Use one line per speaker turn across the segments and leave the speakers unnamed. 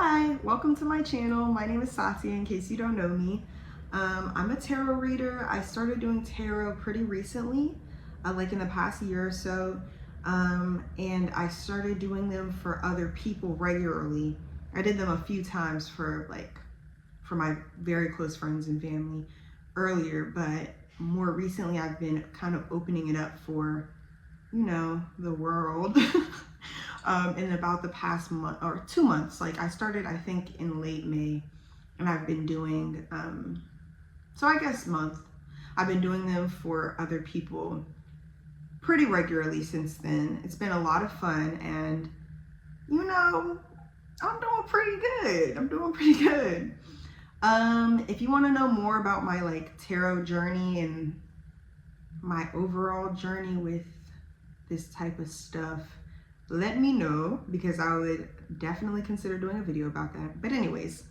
Hi, welcome to my channel. My name is Satya, in case you don't know me. I'm a tarot reader. I started doing tarot pretty recently, like in the past year or so, and I started doing them for other people regularly. I did them a few times for my very close friends and family earlier, but more recently I've been kind of opening it up for, you know, the world. In about the past month or 2 months. Like I started, I think, in late May, and I've been doing, so I guess month. I've been doing them for other people pretty regularly since then. It's been a lot of fun, and you know, I'm doing pretty good. If you want to know more about my tarot journey and my overall journey with this type of stuff, let me know, because I would definitely consider doing a video about that. But anyways,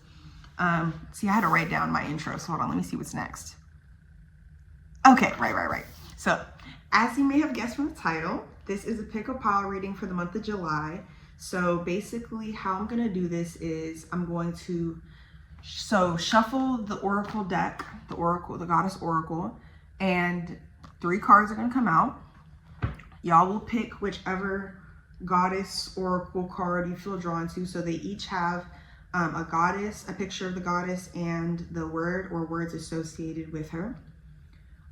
see, I had to write down my intro, so hold on, let me see what's next. Okay, right. So, as you may have guessed from the title, this is a pick a pile reading for the month of July. So basically how I'm gonna do this is I'm going to shuffle the oracle deck, the goddess oracle, and 3 cards are gonna come out. Y'all will pick whichever goddess oracle card you feel drawn to. So they each have a goddess, a picture of the goddess, and the word or words associated with her.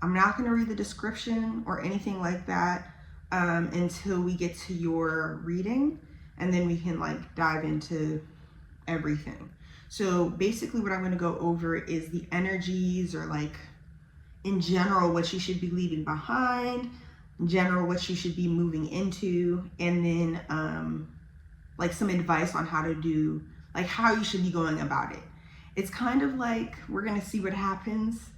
I'm not going to read the description or anything like that until we get to your reading, and then we can dive into everything. So basically what I'm going to go over is the energies, or in general what you should be leaving behind, in general what you should be moving into, and then some advice on how to do, how you should be going about it. It's kind of we're gonna see what happens,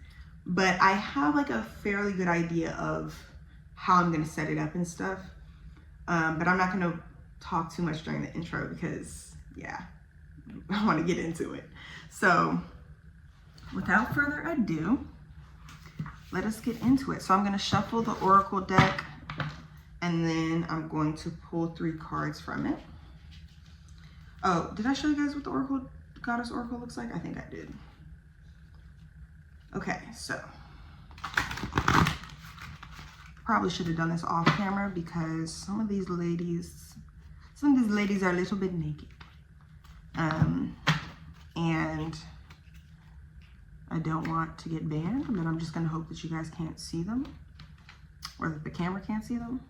but I have a fairly good idea of how I'm gonna set it up and stuff, but I'm not gonna talk too much during the intro because yeah, I want to get into it. So without further ado, let us get into it. So I'm going to shuffle the oracle deck, and then I'm going to pull 3 cards from it. Oh, did I show you guys what the goddess oracle looks like? I think I did. Okay, so probably should have done this off camera because some of these ladies are a little bit naked. And I don't want to get banned, but I'm just gonna hope that you guys can't see them, or that the camera can't see them.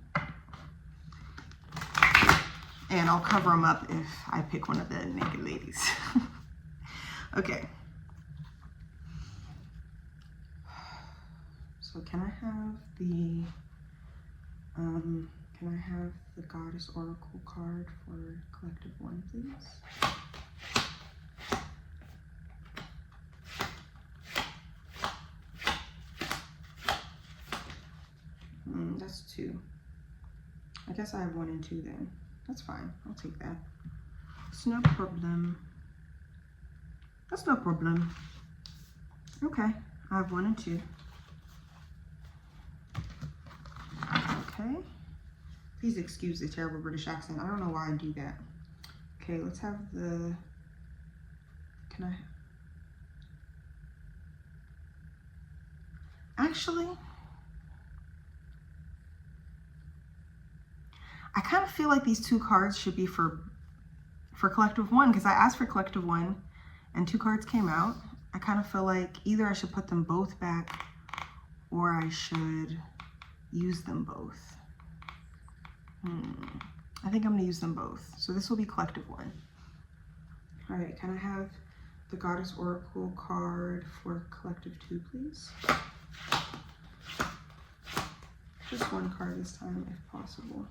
And I'll cover them up if I pick one of the naked ladies. Okay. So can I have the goddess oracle card for collective 1, please? That's 2. I guess I have 1 and 2 then. That's fine. I'll take that. It's no problem. That's no problem. Okay. I have 1 and 2. Okay. Please excuse the terrible British accent. I don't know why I do that. Okay, let's have the... Actually, I kind of feel like these 2 cards should be for collective 1, because I asked for collective 1 and 2 cards came out. I kind of feel like either I should put them both back or I should use them both. I think I'm going to use them both. So this will be collective 1. All right, can I have the goddess oracle card for collective 2, please? Just 1 card this time if possible.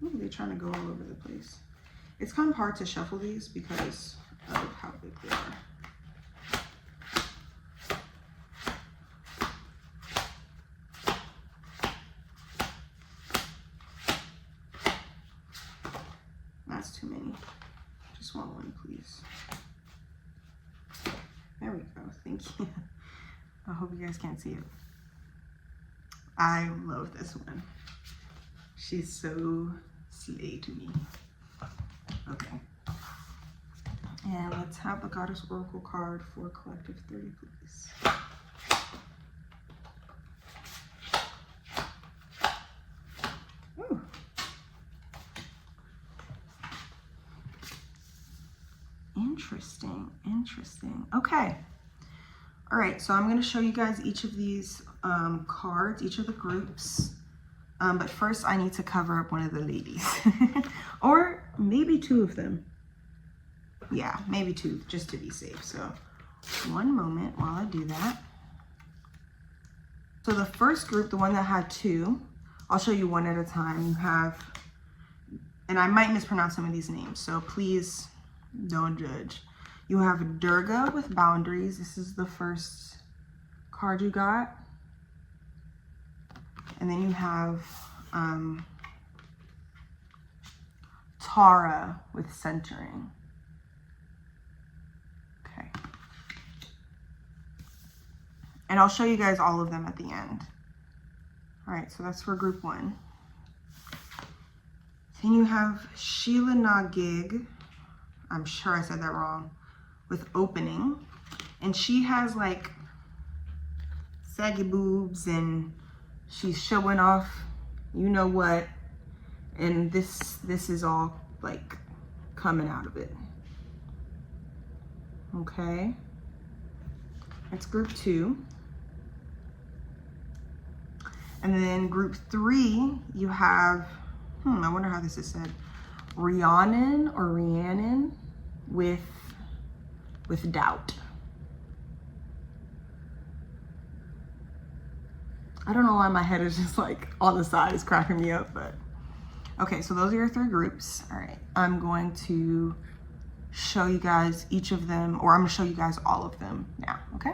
Ooh, they're trying to go all over the place. It's kind of hard to shuffle these because of how big they are. That's too many. Just want 1, please. There we go. Thank you. I hope you guys can't see it. I love this one. She's so slay to me. Okay. And let's have the Goddess Oracle card for Collective 30, please. Ooh. Interesting, interesting. Okay. All right, so I'm going to show you guys each of these cards, each of the groups. But first I need to cover up one of the ladies. Or maybe two of them. Yeah, maybe two, just to be safe. So one moment while I do that. So the first group, the one that had two, I'll show you one at a time. You have, and I might mispronounce some of these names, so please don't judge. You have Durga with boundaries. This is the first card you got. And then you have Tara with centering. Okay. And I'll show you guys all of them at the end. All right, so that's for group one. Then you have Sheila Na Gig. I'm sure I said that wrong. With opening. And she has like saggy boobs and she's showing off you know what. And this is all like coming out of it. Okay. That's group two. And then group three, you have, I wonder how this is said, Rhiannon or Rhiannon with doubt. I don't know why my head is just like on the side, it's cracking me up, but okay, so those are your three groups. All right, I'm going to show you guys each of them, or I'm gonna show you guys all of them now, okay?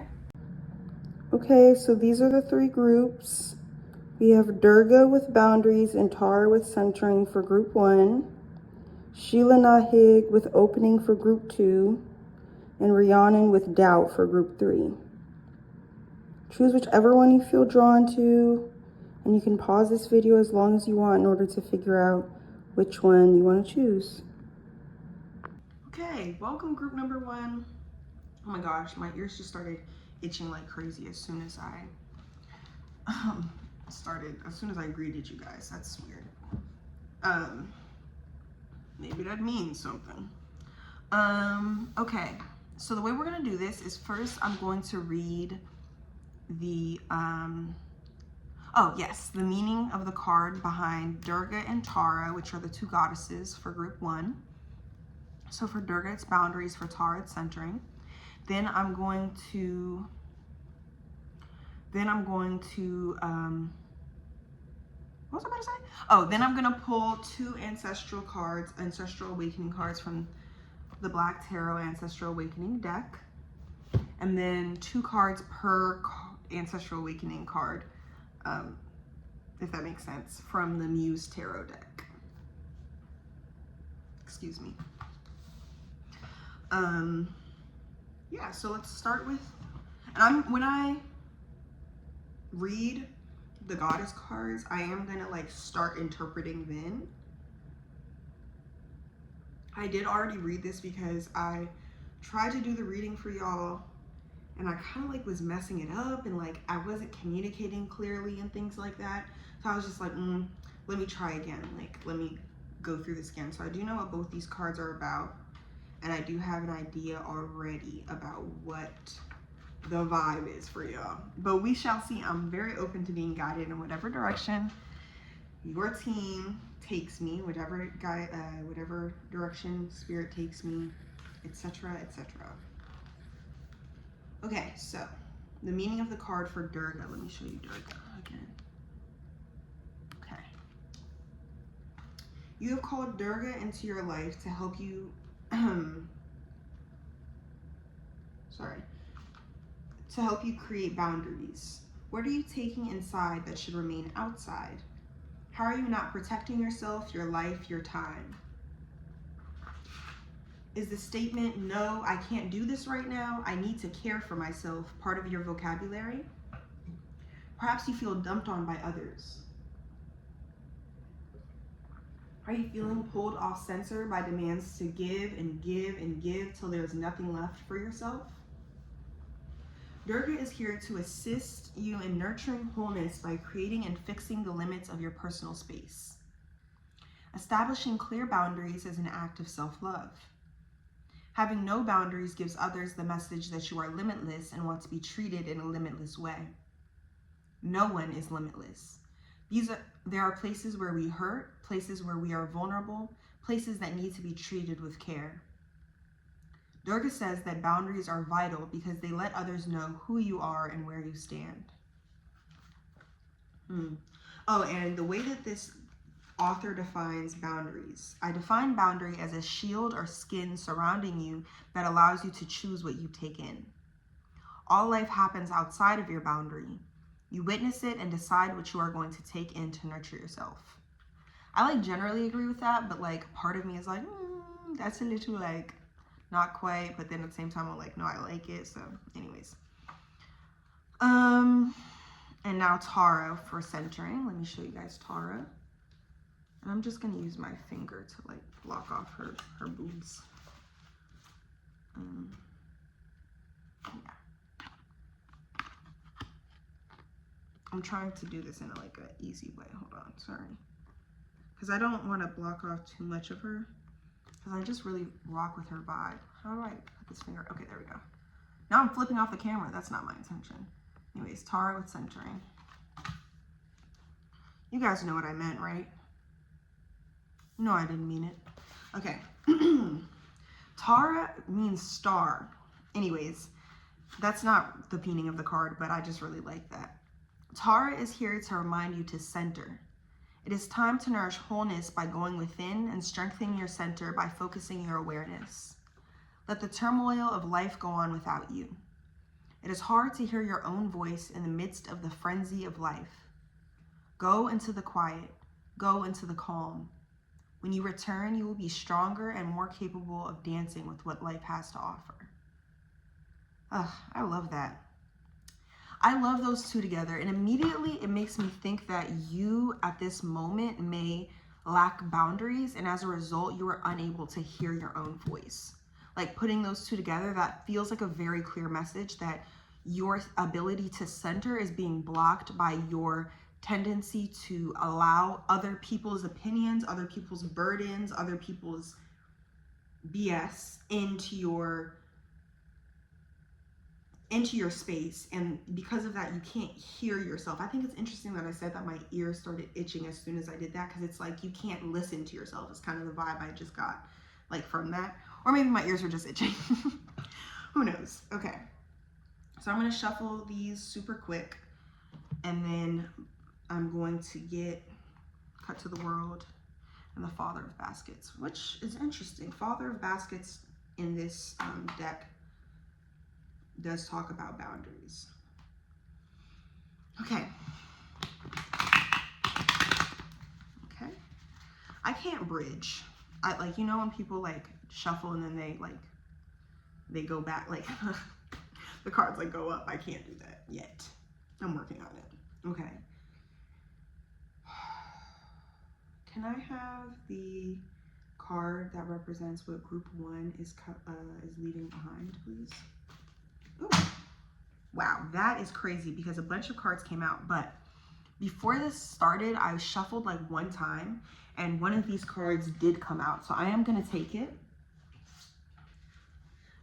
Okay, so these are the three groups. We have Durga with boundaries and Tara with centering for group one, Sheila Na Gig with opening for group two, and Rhiannon with doubt for group three. Choose whichever one you feel drawn to, and you can pause this video as long as you want in order to figure out which one you want to choose. Okay, welcome group number one. Oh my gosh, my ears just started itching like crazy as soon as I greeted you guys. That's weird. Maybe that means something. Okay, so the way we're gonna do this is first I'm going to read the the meaning of the card behind Durga and Tara, which are the two goddesses for group one. So for Durga, it's boundaries. For Tara, it's centering. Then I'm going to what was I about to say? Oh, then I'm gonna pull two ancestral cards, ancestral awakening cards from the Black Tarot Ancestral Awakening deck, and then two cards per ancestral awakening card, if that makes sense, from the Muse Tarot deck. Excuse me. Yeah, so let's start with, and when I read the goddess cards, I am gonna like start interpreting then. I did already read this because I tried to do the reading for y'all and I kind of like was messing it up and like I wasn't communicating clearly and things like that. So I was just like, let me try again. Like, let me go through this again. So I do know what both these cards are about, and I do have an idea already about what the vibe is for y'all. But we shall see. I'm very open to being guided in whatever direction your team takes me, whatever direction spirit takes me, etc., etc. Okay, so the meaning of the card for Durga. Let me show you Durga again. Okay. You have called Durga into your life to help you, to help you create boundaries. What are you taking inside that should remain outside? How are you not protecting yourself, your life, your time? Is the statement, no, I can't do this right now, I need to care for myself, part of your vocabulary? Perhaps you feel dumped on by others. Are you feeling pulled off center by demands to give and give and give till there's nothing left for yourself? Durga is here to assist you in nurturing wholeness by creating and fixing the limits of your personal space. Establishing clear boundaries is an act of self-love. Having no boundaries gives others the message that you are limitless and want to be treated in a limitless way. No one is limitless. There are places where we hurt, places where we are vulnerable, places that need to be treated with care. Durga says that boundaries are vital because they let others know who you are and where you stand. Oh, and the way that this author defines boundaries. I define boundary as a shield or skin surrounding you that allows you to choose what you take in. All life happens outside of your boundary. You witness it and decide what you are going to take in to nurture yourself. I generally agree with that, but part of me is that's a little not quite, but then at the same time I'm no, I like it. So anyways. And now Tara for centering. Let me show you guys Tara. And I'm just gonna use my finger to block off her boobs. Yeah. I'm trying to do this in a easy way. Hold on, sorry. Because I don't want to block off too much of her. Because I just really rock with her vibe. How do I put this finger? Okay, there we go. Now I'm flipping off the camera. That's not my intention. Anyways, Tara with centering. You guys know what I meant, right? No, I didn't mean it. Okay. Tara means star. Anyways, that's not the meaning of the card, but I just really like that. Tara is here to remind you to center. It is time to nourish wholeness by going within and strengthening your center by focusing your awareness. Let the turmoil of life go on without you. It is hard to hear your own voice in the midst of the frenzy of life. Go into the quiet. Go into the calm. When you return, you will be stronger and more capable of dancing with what life has to offer. I love that. I love those two together, and immediately it makes me think that you at this moment may lack boundaries, and as a result, you are unable to hear your own voice. Putting those two together, that feels like a very clear message that your ability to center is being blocked by your tendency to allow other people's opinions, other people's burdens, other people's BS into your space, and because of that you can't hear yourself. I think it's interesting that I said that my ears started itching as soon as I did that, because it's you can't listen to yourself. It's kind of the vibe I just got from that, or maybe my ears are just itching. Who knows? Okay, so I'm going to shuffle these super quick, and then I'm going to get Cut to the World and the Father of Baskets, which is interesting. Father of Baskets in this deck does talk about boundaries. Okay. I can't bridge. I when people shuffle and then they go back, the cards go up. I can't do that yet. I'm working on it. Okay. Can I have the card that represents what group 1 is leaving behind, please? Ooh. Wow, that is crazy because a bunch of cards came out, but before this started, I shuffled one time and one of these cards did come out. So I am going to take it.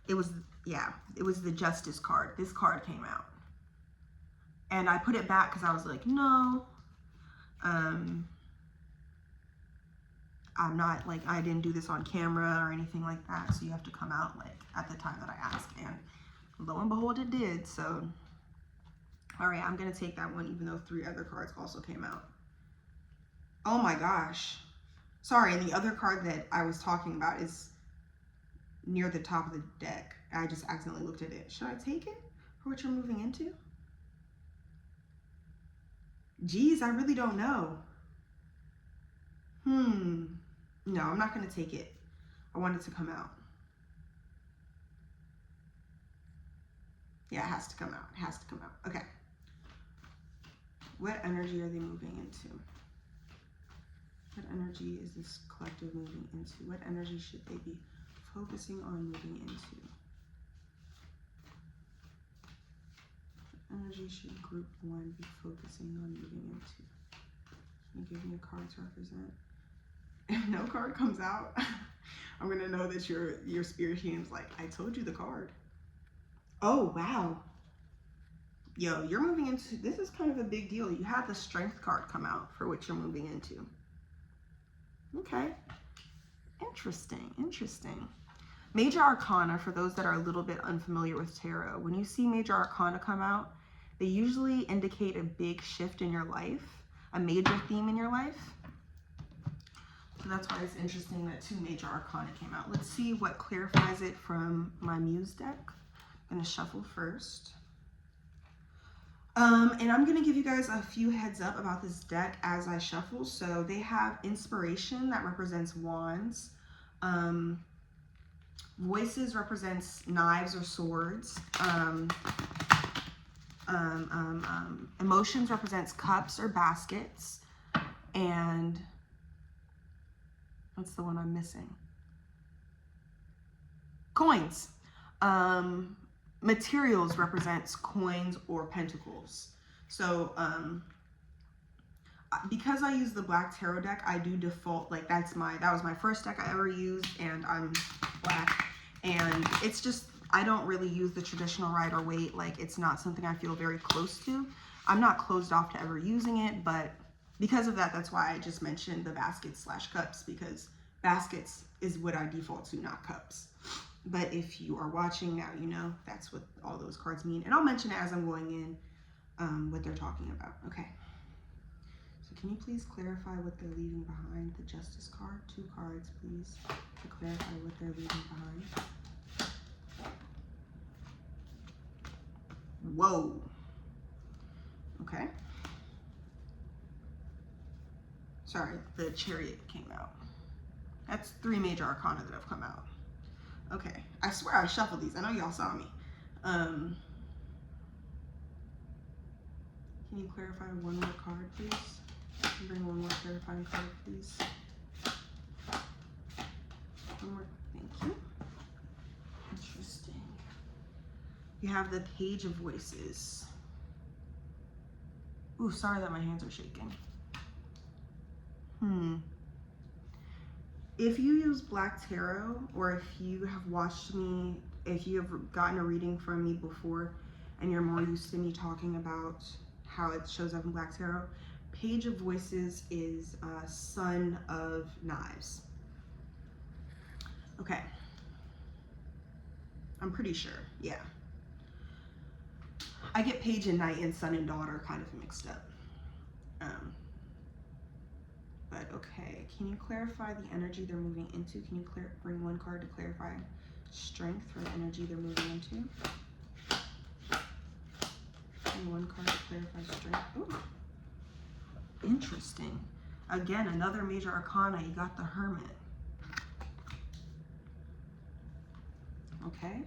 It was the Justice card. This card came out. And I put it back because I was no. I'm not I didn't do this on camera or anything like that. So you have to come out at the time that I ask. And lo and behold, it did. So, all right, I'm going to take that one, even though 3 other cards also came out. Oh my gosh. Sorry, and the other card that I was talking about is near the top of the deck. I just accidentally looked at it. Should I take it for what you're moving into? Geez, I really don't know. No, I'm not going to take it. I want it to come out. Yeah, it has to come out. It has to come out. Okay. What energy are they moving into? What energy is this collective moving into? What energy should they be focusing on moving into? What energy should group 1 be focusing on moving into? Can you give me a card to represent? If no card comes out, I'm gonna know that your spirit team's like, I told you the card. Oh wow. Yo, you're moving into, this is kind of a big deal. You had the strength card come out for what you're moving into. Okay. Interesting, interesting. Major Arcana, for those that are a little bit unfamiliar with tarot, when you see Major Arcana come out, they usually indicate a big shift in your life, a major theme in your life. So that's why it's interesting that 2 Major Arcana came out. Let's see what clarifies it from my Muse deck. I'm gonna shuffle first. And I'm gonna give you guys a few heads up about this deck as I shuffle. So they have Inspiration that represents wands. Voices represents knives or swords. Emotions represents cups or baskets. And what's the one I'm missing? Coins. Materials represents coins or pentacles. So because I use the black tarot deck, I do default, like that was my first deck I ever used, and I'm black, and it's just, I don't really use the traditional Rider Waite. Like, it's not something I feel very close to. I'm not closed off to ever using it, but because of that, that's why I just mentioned the baskets / cups, because baskets is what I default to, not cups. But if you are watching now, you know that's what all those cards mean. And I'll mention it as I'm going in what they're talking about. Okay. So can you please clarify what they're leaving behind? The Justice card, 2 cards, please, to clarify what they're leaving behind. Whoa. Okay. Sorry, the Chariot came out. That's 3 Major Arcana that have come out. Okay, I swear I shuffled these. I know y'all saw me. Can you clarify 1 more card, please? Bring 1 more clarifying card, please. 1 more, thank you. Interesting. You have the Page of Voices. Ooh, sorry that my hands are shaking. If you use Black Tarot, or if you have watched me, if you have gotten a reading from me before, and you're more used to me talking about how it shows up in Black Tarot, Page of Voices is Son of Knives. Okay. I'm pretty sure, yeah. I get Page and Knight and Son and Daughter kind of mixed up. But okay, can you clarify the energy they're moving into? Can you bring 1 card to clarify strength for the energy they're moving into? Bring 1 card to clarify strength. Ooh, interesting. Again, another Major Arcana. You got the Hermit. Okay.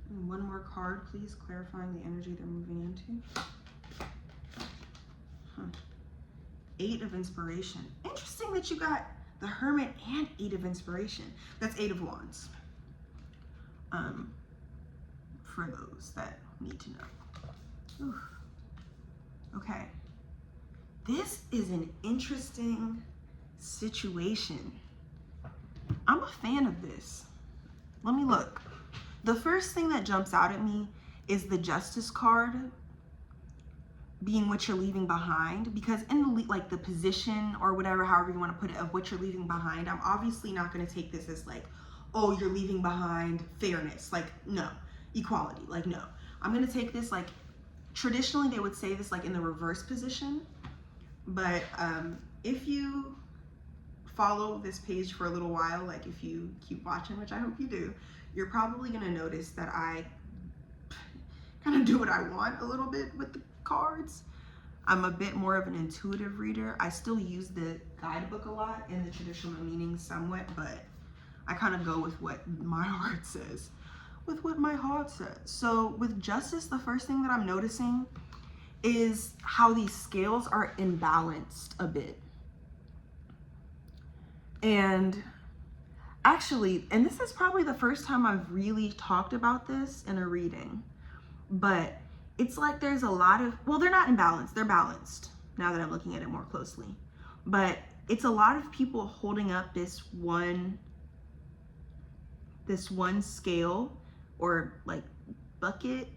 And 1 more card, please, clarifying the energy they're moving into. 8 of Inspiration. Interesting that you got the Hermit and 8 of Inspiration. That's 8 of Wands. For those that need to know. Ooh. Okay. This is an interesting situation. I'm a fan of this. Let me look. The first thing that jumps out at me is the Justice card being what you're leaving behind, because in the like the position or whatever, however you want to put it, of what you're leaving behind, I'm obviously not going to take this as like, oh, you're leaving behind fairness, like no, equality, like no. I'm going to take this like, traditionally they would say this like in the reverse position, but if you follow this page for a little while, like if you keep watching, which I hope you do, you're probably going to notice that I kind of do what I want a little bit with the cards. I'm a bit more of an intuitive reader. I still use the guidebook a lot in the traditional meaning somewhat, but I kind of go with what my heart says. So with Justice, the first thing that I'm noticing is how these scales are imbalanced a bit. And actually, and this is probably the first time I've really talked about this in a reading, but it's like there's a lot of, well, they're not imbalanced, they're balanced now that I'm looking at it more closely. But it's a lot of people holding up this one scale or like bucket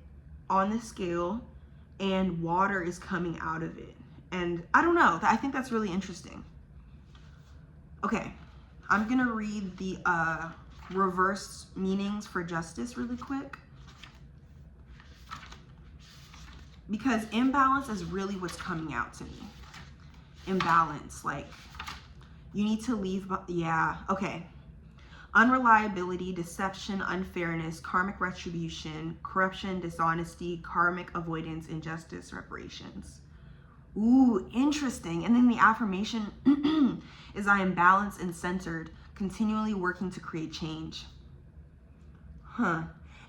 on the scale, and water is coming out of it. And I don't know, I think that's really interesting. Okay, I'm gonna read the reverse meanings for justice really quick, because imbalance is really what's coming out to me. Imbalance, like you need to leave, yeah, okay. Unreliability, deception, unfairness, karmic retribution, corruption, dishonesty, karmic avoidance, injustice, reparations. Ooh, interesting. And then the affirmation is I am balanced and centered, continually working to create change.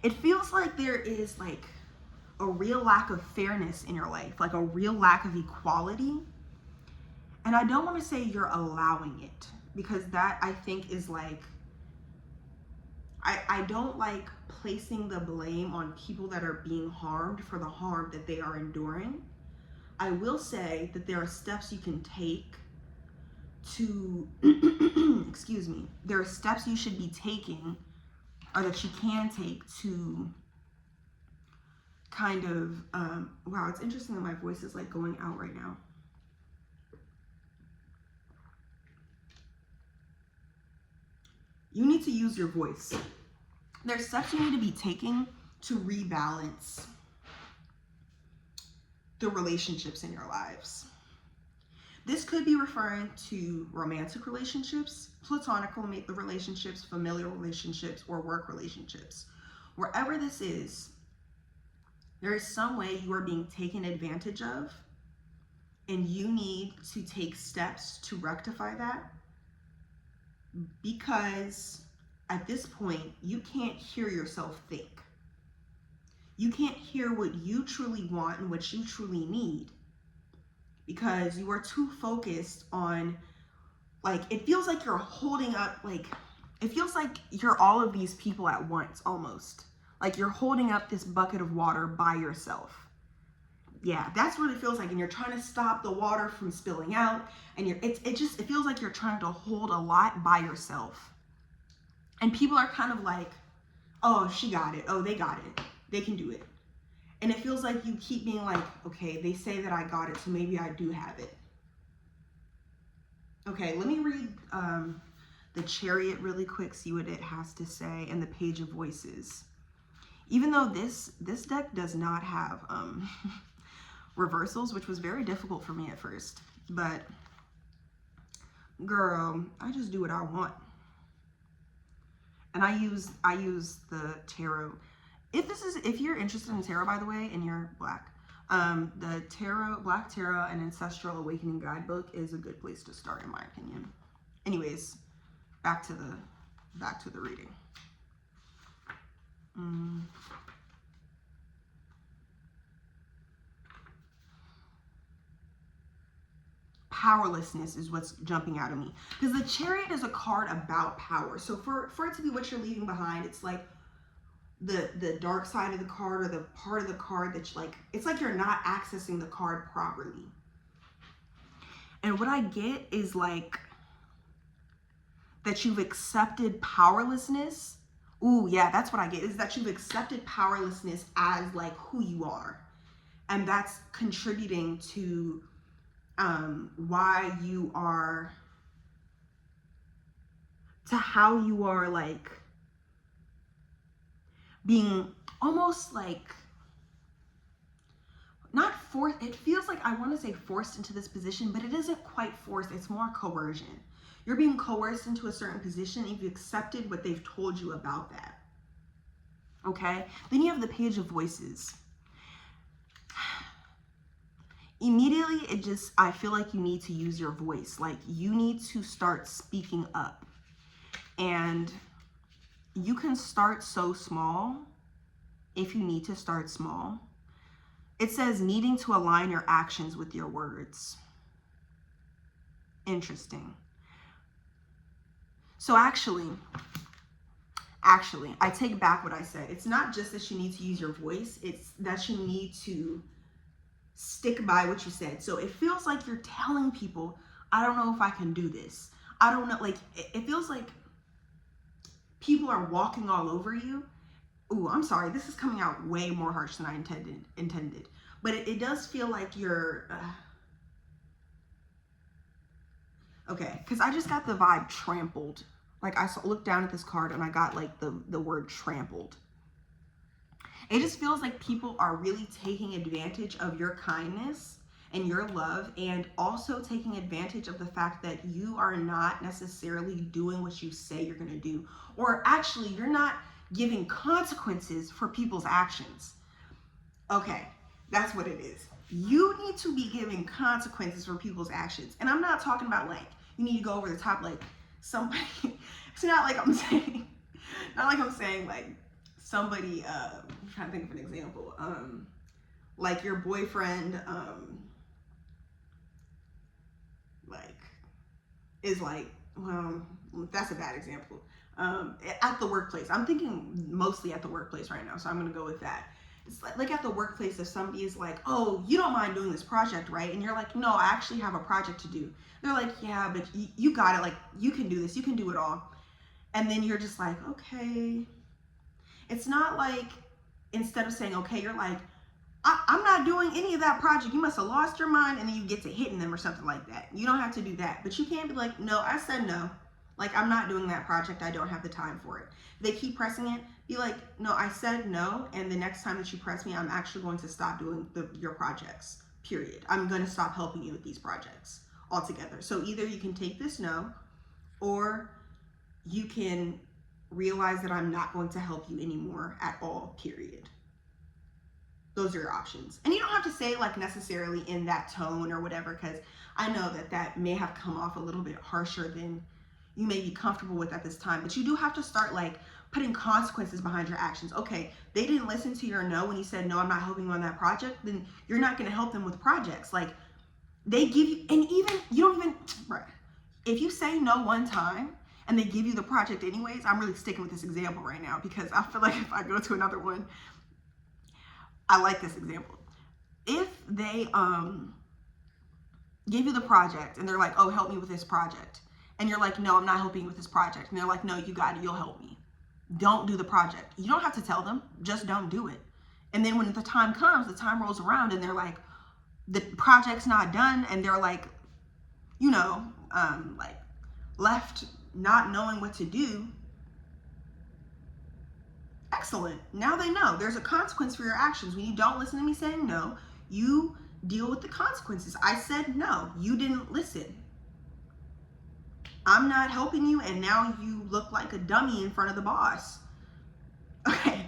It feels like there is like a real lack of fairness in your life, like a real lack of equality. And I don't want to say you're allowing it, because that I think is like, I don't like placing the blame on people that are being harmed for the harm that they are enduring. I will say that there are steps you can take to, excuse me, there are steps you should be taking, or that you can take to kind of, wow, it's interesting that my voice is like going out right now. You need to use your voice. There's steps you need to be taking to rebalance the relationships in your lives. This could be referring to romantic relationships, platonic relationships, familial relationships, or work relationships. Wherever this is, there is some way you are being taken advantage of, and you need to take steps to rectify that, because at this point, you can't hear yourself think. You can't hear what you truly want and what you truly need, because you are too focused on, like, it feels like you're holding up, like, it feels like you're all of these people at once, almost. Like you're holding up this bucket of water by yourself. Yeah, that's what it feels like. And you're trying to stop the water from spilling out. And it feels like you're trying to hold a lot by yourself. And people are kind of like, oh, she got it. Oh, they got it. They can do it. And it feels like you keep being like, okay, they say that I got it, so maybe I do have it. Okay, let me read the Chariot really quick, see what it has to say, and the Page of Voices. Even though this deck does not have reversals, which was very difficult for me at first, but girl, I just do what I want. And I use the tarot. If you're interested in tarot, by the way, and you're Black, the Black Tarot and Ancestral Awakening Guidebook is a good place to start, in my opinion. Anyways, back to the reading. Powerlessness is what's jumping out of me, because the Chariot is a card about power. So for it to be what you're leaving behind, it's like the dark side of the card, or the part of the card that it's like you're not accessing the card properly. And what I get is like that you've accepted powerlessness. Ooh, yeah, that's what I get, is that you've accepted powerlessness as like who you are. And that's contributing to why you are, to how you are like being almost like not forced. It feels like, I want to say forced into this position, but it isn't quite forced. It's more coercion. You're being coerced into a certain position if you accepted what they've told you about that. Okay? Then you have the Page of Voices. Immediately, I feel like you need to use your voice. Like you need to start speaking up. And you can start so small if you need to start small. It says needing to align your actions with your words. Interesting. So actually, I take back what I said. It's not just that you need to use your voice, it's that you need to stick by what you said. So it feels like you're telling people, I don't know if I can do this. I don't know, like, it feels like people are walking all over you. Ooh, I'm sorry, this is coming out way more harsh than I intended. But it does feel like you're, okay, because I just got the vibe trampled. Like, I looked down at this card and I got like the word trampled. It just feels like people are really taking advantage of your kindness and your love, and also taking advantage of the fact that you are not necessarily doing what you say you're going to do, or actually you're not giving consequences for people's actions. Okay, that's what it is. You need to be giving consequences for people's actions. And I'm not talking about like you need to go over the top like somebody. It's not like I'm saying like somebody I'm trying to think of an example. Like your boyfriend like is like, well, that's a bad example. At the workplace. I'm thinking mostly at the workplace right now, so I'm gonna go with that. It's like at the workplace, if somebody is like, oh, you don't mind doing this project, right? And you're like, no, I actually have a project to do. They're like, yeah, but you got it. Like, you can do this. You can do it all. And then you're just like, okay. It's not like, instead of saying, okay, you're like, I'm not doing any of that project. You must have lost your mind. And then you get to hitting them or something like that. You don't have to do that. But you can't be like, no, I said no. Like, I'm not doing that project. I don't have the time for it. They keep pressing it. Be like, no, I said no. And the next time that you press me, I'm actually going to stop doing your projects, period. I'm going to stop helping you with these projects altogether. So either you can take this no, or you can realize that I'm not going to help you anymore at all, period. Those are your options. And you don't have to say like necessarily in that tone or whatever, because I know that that may have come off a little bit harsher than you may be comfortable with at this time. But you do have to start like putting consequences behind your actions. Okay, they didn't listen to your no when you said, no, I'm not helping you on that project. Then you're not going to help them with projects. Like, they give you, and even, you don't even, right. If you say no one time and they give you the project anyways, I'm really sticking with this example right now, because I feel like if I go to another one, I like this example. If they give you the project and they're like, oh, help me with this project. And you're like, no, I'm not helping you with this project. And they're like, no, you got it. You'll help me. Don't do the project. You don't have to tell them. Just don't do it. And then when the time comes, the time rolls around and they're like, the project's not done. And they're like, you know, like left not knowing what to do. Excellent. Now they know there's a consequence for your actions. When you don't listen to me saying no, you deal with the consequences. I said no. You didn't listen. I'm not helping you, and now you look like a dummy in front of the boss. Okay.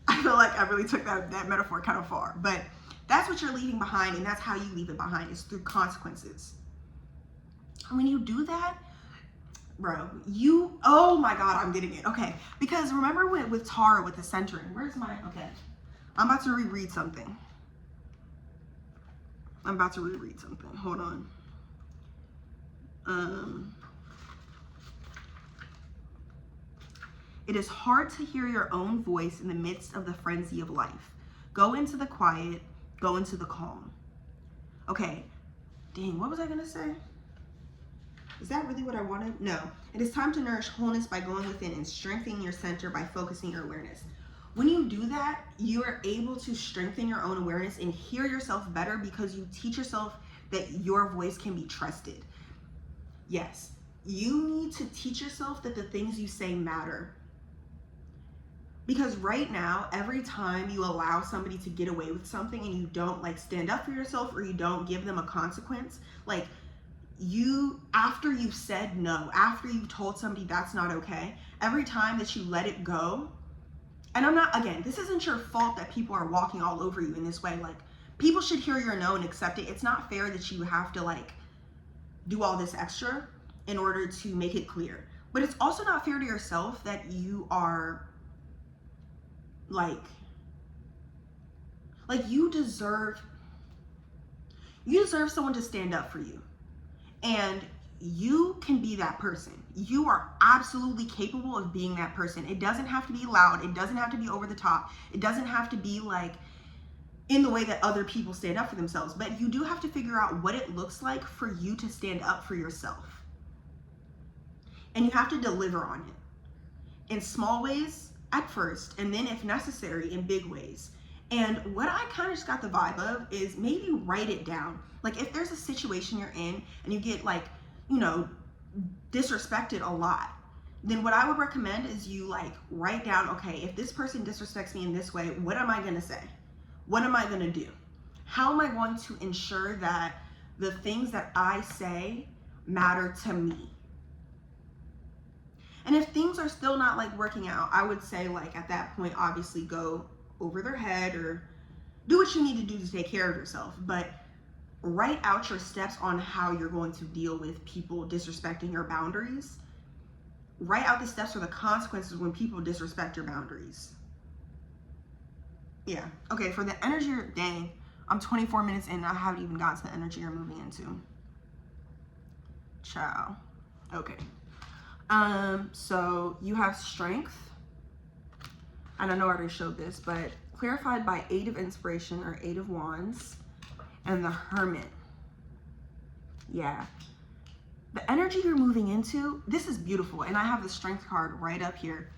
I feel like I really took that metaphor kind of far, but that's what you're leaving behind, and that's how you leave it behind, is through consequences. And when you do that, bro, oh my God, I'm getting it. Okay, because remember with Tara, with the centering, where's my, okay. I'm about to reread something. Hold on. It is hard to hear your own voice in the midst of the frenzy of life. Go into the quiet, go into the calm. Okay, dang, what was I gonna say? Is that really what I wanted? No. It is time to nourish wholeness by going within and strengthening your center by focusing your awareness. When you do that, you are able to strengthen your own awareness and hear yourself better, because you teach yourself that your voice can be trusted. Yes, you need to teach yourself that the things you say matter. Because right now, every time you allow somebody to get away with something and you don't like stand up for yourself, or you don't give them a consequence, like, after you've said no, after you've told somebody that's not okay, every time that you let it go, and again, this isn't your fault that people are walking all over you in this way. Like, people should hear your no and accept it. It's not fair that you have to like do all this extra in order to make it clear. But it's also not fair to yourself that you are like you deserve someone to stand up for you. And you can be that person. You are absolutely capable of being that person. It doesn't have to be loud. It doesn't have to be over the top. It doesn't have to be like in the way that other people stand up for themselves. But you do have to figure out what it looks like for you to stand up for yourself. And you have to deliver on it in small ways at first, and then if necessary in big ways. And what I kind of just got the vibe of is maybe write it down. Like if there's a situation you're in and you get like, you know, disrespected a lot, then what I would recommend is you like write down, okay, if this person disrespects me in this way, what am I gonna say? What am I gonna do? How am I going to ensure that the things that I say matter to me? And if things are still not like working out, I would say like at that point, obviously go over their head or do what you need to do to take care of yourself. But write out your steps on how you're going to deal with people disrespecting your boundaries. Write out the steps or the consequences when people disrespect your boundaries. Yeah. Okay, for the energy, dang, I'm 24 minutes in. I haven't even got to the energy you're moving into. Ciao. Okay. So you have strength. And I know I already showed this, but clarified by 8 of Inspiration or 8 of Wands and the Hermit. Yeah. The energy you're moving into, this is beautiful. And I have the Strength card right up here.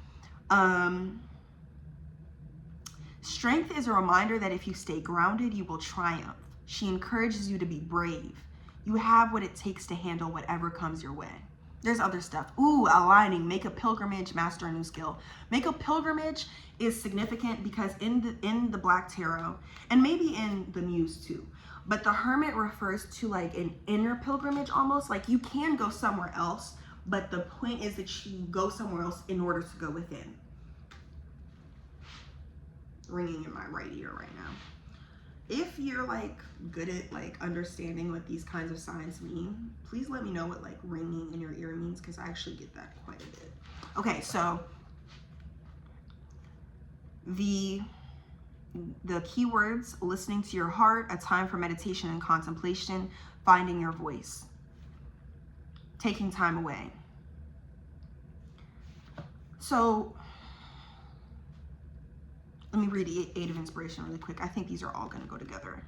Strength is a reminder that if you stay grounded, you will triumph. She encourages you to be brave. You have what it takes to handle whatever comes your way. There's other stuff. Ooh, aligning, make a pilgrimage, master a new skill. Make a pilgrimage is significant because in the Black Tarot, and maybe in the Muse too, but the Hermit refers to like an inner pilgrimage almost. Like you can go somewhere else, but the point is that you go somewhere else in order to go within. Ringing in my right ear right now. If you're like good at like understanding what these kinds of signs mean, please let me know what like ringing in your ear means, because I actually get that quite a bit. Okay, so the keywords: listening to your heart, a time for meditation and contemplation, finding your voice, taking time away. So let me read the 8 of Inspiration really quick. I think these are all going to go together.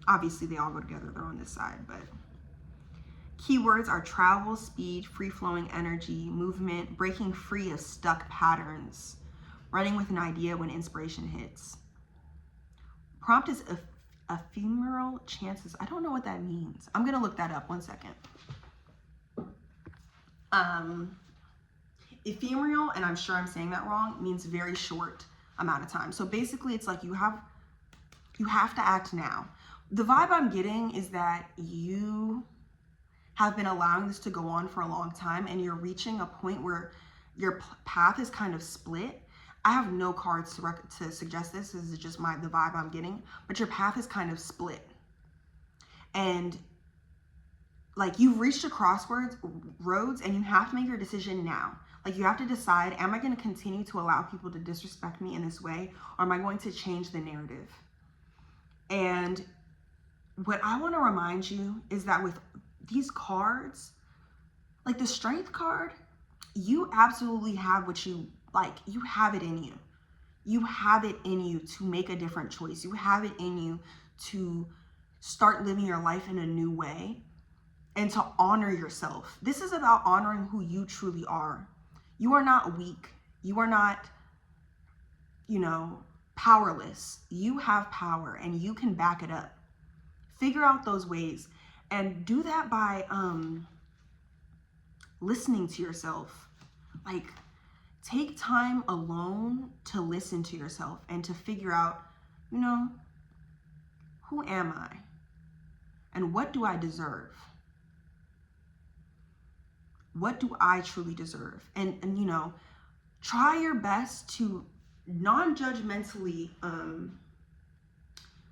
Obviously, they all go together. They're on this side, but keywords are travel, speed, free-flowing energy, movement, breaking free of stuck patterns, running with an idea when inspiration hits. Prompt is ephemeral chances. I don't know what that means. I'm going to look that up. 1 second. Ephemeral, and I'm sure I'm saying that wrong, means very short amount of time. So basically it's like you have to act now. The vibe I'm getting is that you have been allowing this to go on for a long time, and you're reaching a point where your path is kind of split. I have no cards to suggest this. This is just the vibe I'm getting, but your path is kind of split. And like you've reached a roads and you have to make your decision now. Like you have to decide, am I going to continue to allow people to disrespect me in this way, or am I going to change the narrative? And what I want to remind you is that with these cards, like the Strength card, you absolutely have what you like. You have it in you. You have it in you to make a different choice. You have it in you to start living your life in a new way and to honor yourself. This is about honoring who you truly are. You are not weak. You are not, powerless. You have power and you can back it up. Figure out those ways and do that by listening to yourself. Like, take time alone to listen to yourself and to figure out, who am I? And what do I deserve? What do I truly deserve? And try your best to non-judgmentally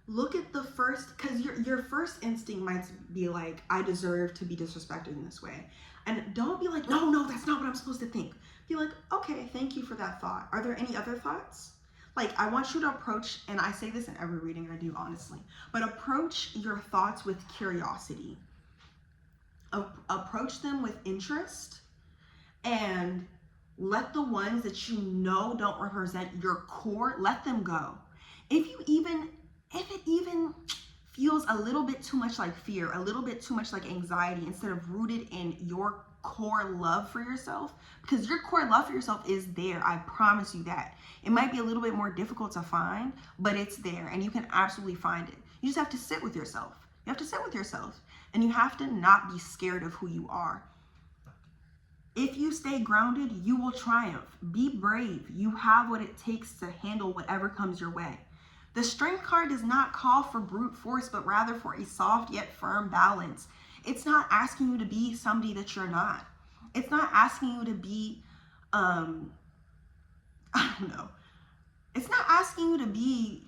look at the first, because your first instinct might be like, I deserve to be disrespected in this way. And don't be like, no, that's not what I'm supposed to think. Be like, okay, thank you for that thought. Are there any other thoughts? like, I want you to approach, and I say this in every reading I do, honestly, but approach your thoughts with curiosity. Approach them with interest, and let the ones that you know don't represent your core, let them go. If it even feels a little bit too much like fear, a little bit too much like anxiety, instead of rooted in your core love for yourself, because your core love for yourself is there. I promise you that. It might be a little bit more difficult to find, but it's there, and you can absolutely find it. You just have to sit with yourself. You have to sit with yourself, and you have to not be scared of who you are. If you stay grounded, you will triumph. Be brave. You have what it takes to handle whatever comes your way. The Strength card does not call for brute force, but rather for a soft yet firm balance. It's not asking you to be somebody that you're not. It's not asking you to be, I don't know. It's not asking you to be,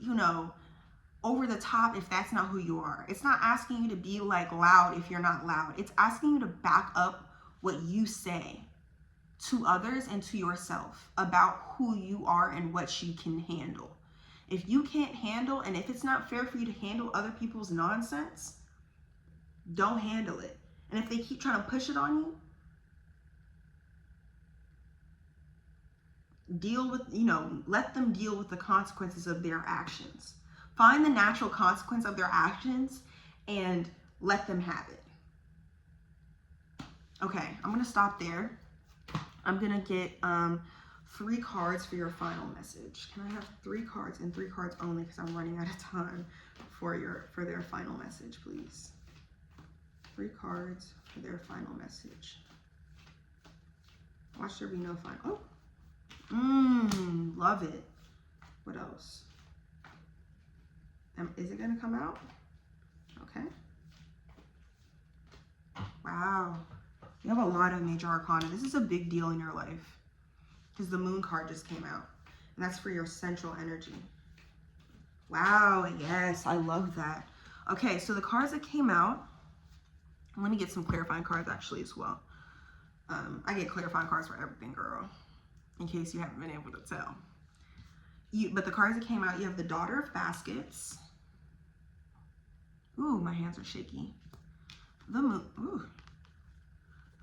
over the top if that's not who you are. It's not asking you to be like loud if you're not loud. It's asking you to back up what you say to others and to yourself about who you are and what you can handle. If you can't handle, and if it's not fair for you to handle other people's nonsense, don't handle it. And if they keep trying to push it on you, let them deal with the consequences of their actions. Find the natural consequence of their actions and let them have it. Okay, I'm going to stop there. I'm going to get 3 cards for your final message. Can I have 3 cards and 3 cards only, because I'm running out of time for their final message, please. 3 cards for their final message. Watch there be no final. Oh, love it. What else? Is it going to come out? Okay. Wow. You have a lot of major arcana. This is a big deal in your life, because the Moon card just came out, and that's for your central energy. Wow, yes, I love that. Okay, so the cards that came out, let me get some clarifying cards actually as well. I get clarifying cards for everything, girl, in case you haven't been able to tell. But the cards that came out, you have the Daughter of Baskets. Ooh, my hands are shaky. The Moon. Ooh.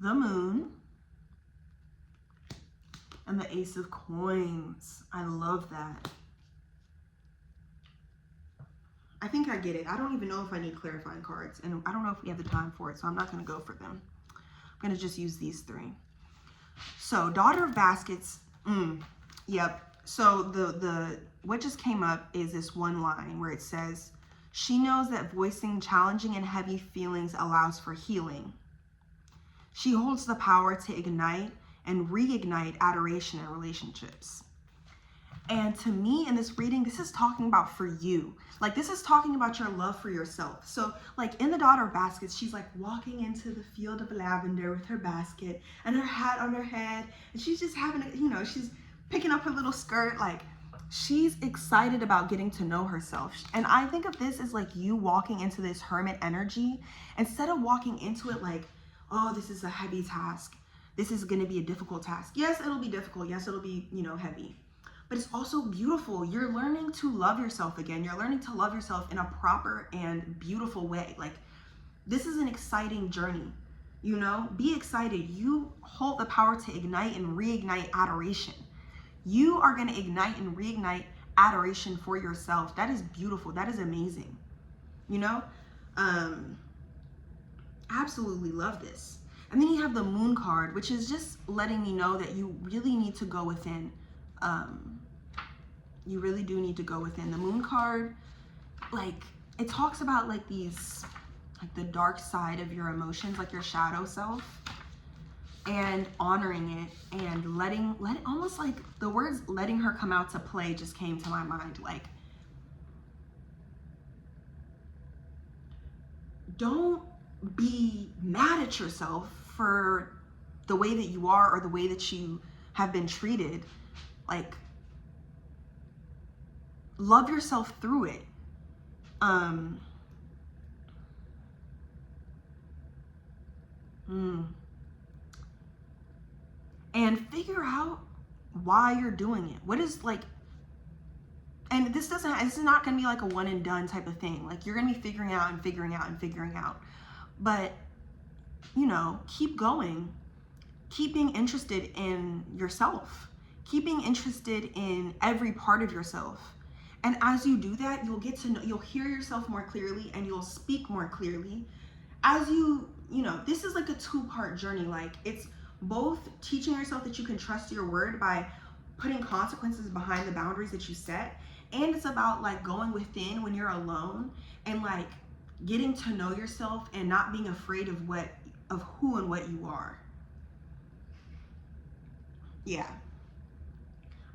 The Moon. And the Ace of Coins. I love that. I think I get it. I don't even know if I need clarifying cards, and I don't know if we have the time for it, so I'm not going to go for them. I'm going to just use these 3. So, Daughter of Baskets. Yep. So the what just came up is this one line where it says, she knows that voicing challenging and heavy feelings allows for healing. She holds the power to ignite and reignite adoration in relationships. And to me, in this reading, this is talking about for you. Like, this is talking about your love for yourself. So, like, in the Daughter of Baskets, she's like walking into the field of lavender with her basket and her hat on her head. And she's just having, she's picking up her little skirt. Like, she's excited about getting to know herself. And I think of this as like you walking into this hermit energy, instead of walking into it like, oh, this is a heavy task. This is going to be a difficult task. Yes, it'll be difficult. Yes, it'll be, heavy. But it's also beautiful. You're learning to love yourself again. You're learning to love yourself in a proper and beautiful way. Like, this is an exciting journey. Be excited. You hold the power to ignite and reignite adoration. You are going to ignite and reignite adoration for yourself. That is beautiful. That is amazing. Absolutely love this. And then you have the Moon card, which is just letting me know that you really need to go within. You really do need to go within. The Moon card, like, it talks about like these, like the dark side of your emotions, like your shadow self, and honoring it and letting almost like the words letting her come out to play just came to my mind. Like, don't be mad at yourself for the way that you are or the way that you have been treated. Like, love yourself through it. And figure out why you're doing it. What is, like, And this is not going to be like a one and done type of thing. Like, you're going to be figuring out and figuring out and figuring out. But, you know, keep going. Keep being interested in yourself. Keep being interested in every part of yourself. And as you do that, you'll get to know, you'll hear yourself more clearly and you'll speak more clearly. As you know, this is like a two-part journey. Like, it's both teaching yourself that you can trust your word by putting consequences behind the boundaries that you set. And it's about like going within when you're alone and like getting to know yourself and not being afraid of who and what you are. Yeah.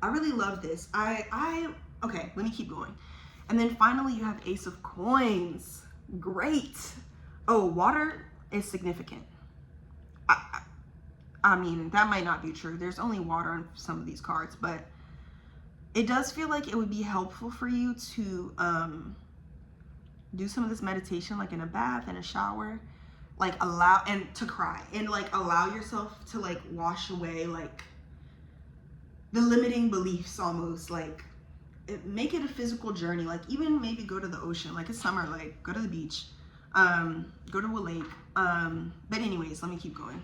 I really love this. Okay, let me keep going. And then finally you have Ace of Coins. Great. Oh, water is significant. I mean, that might not be true. There's only water on some of these cards, but it does feel like it would be helpful for you to do some of this meditation, like in a bath, in a shower, like to cry and like allow yourself to like wash away like the limiting beliefs almost. Like, make it a physical journey. Like, even maybe go to the ocean, like it's summer, like go to the beach, go to a lake. But anyways, let me keep going.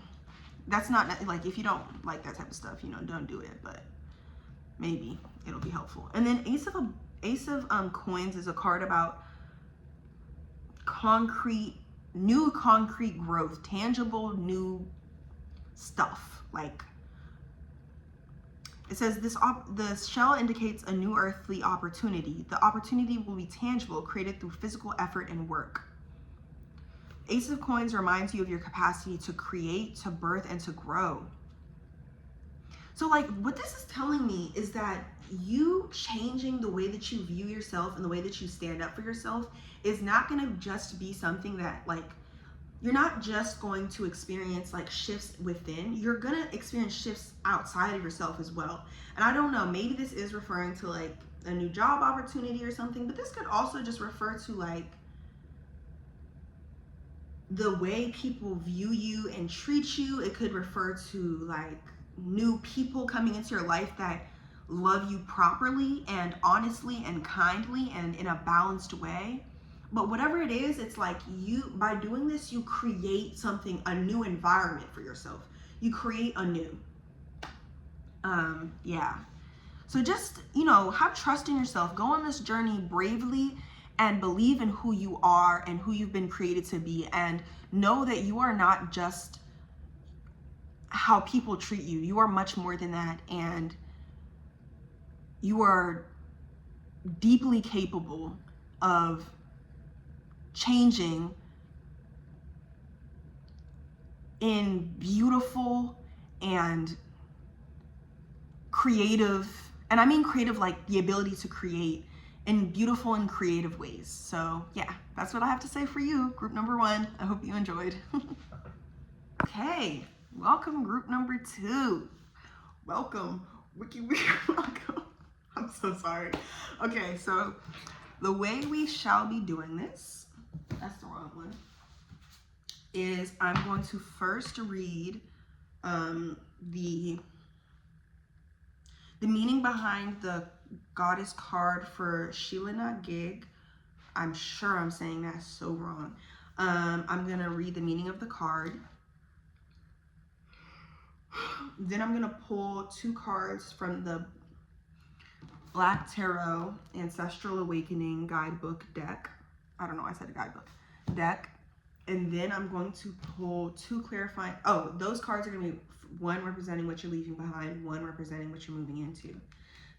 That's not like, if you don't like that type of stuff, you know, don't do it, but maybe it'll be helpful. And then Ace of Coins is a card about new concrete growth, tangible new stuff. Like, it says the shell indicates a new earthly opportunity. The opportunity will be tangible, created through physical effort and work. Ace of Coins reminds you of your capacity to create, to birth, and to grow. So like, what this is telling me is that you changing the way that you view yourself and the way that you stand up for yourself is not going to just be something that like, you're not just going to experience like shifts within, you're going to experience shifts outside of yourself as well. And I don't know, maybe this is referring to like a new job opportunity or something, but this could also just refer to like the way people view you and treat you. It could refer to like new people coming into your life that love you properly and honestly and kindly and in a balanced way. But whatever it is, it's like by doing this, you create something, a new environment for yourself. You create a new. Yeah. So just, you know, have trust in yourself. Go on this journey bravely and believe in who you are and who you've been created to be. And know that you are not just how people treat you. You are much more than that. And you are deeply capable of changing in beautiful and creative, and I mean creative like the ability to create in beautiful and creative ways. So yeah, that's what I have to say for you, group number 1. I hope you enjoyed. Okay, welcome group number 2. Welcome, welcome. I'm so sorry. Okay, so the way we shall be doing this, that's the wrong one, is I'm going to first read the meaning behind the goddess card for Sheila Na Gig. I'm sure I'm saying that so wrong. I'm going to read the meaning of the card. Then I'm going to pull 2 cards from the Black Tarot Ancestral Awakening Guidebook deck. I don't know why I said a guidebook. Deck. And then I'm going to pull 2 clarifying. Oh, those cards are going to be one representing what you're leaving behind, one representing what you're moving into.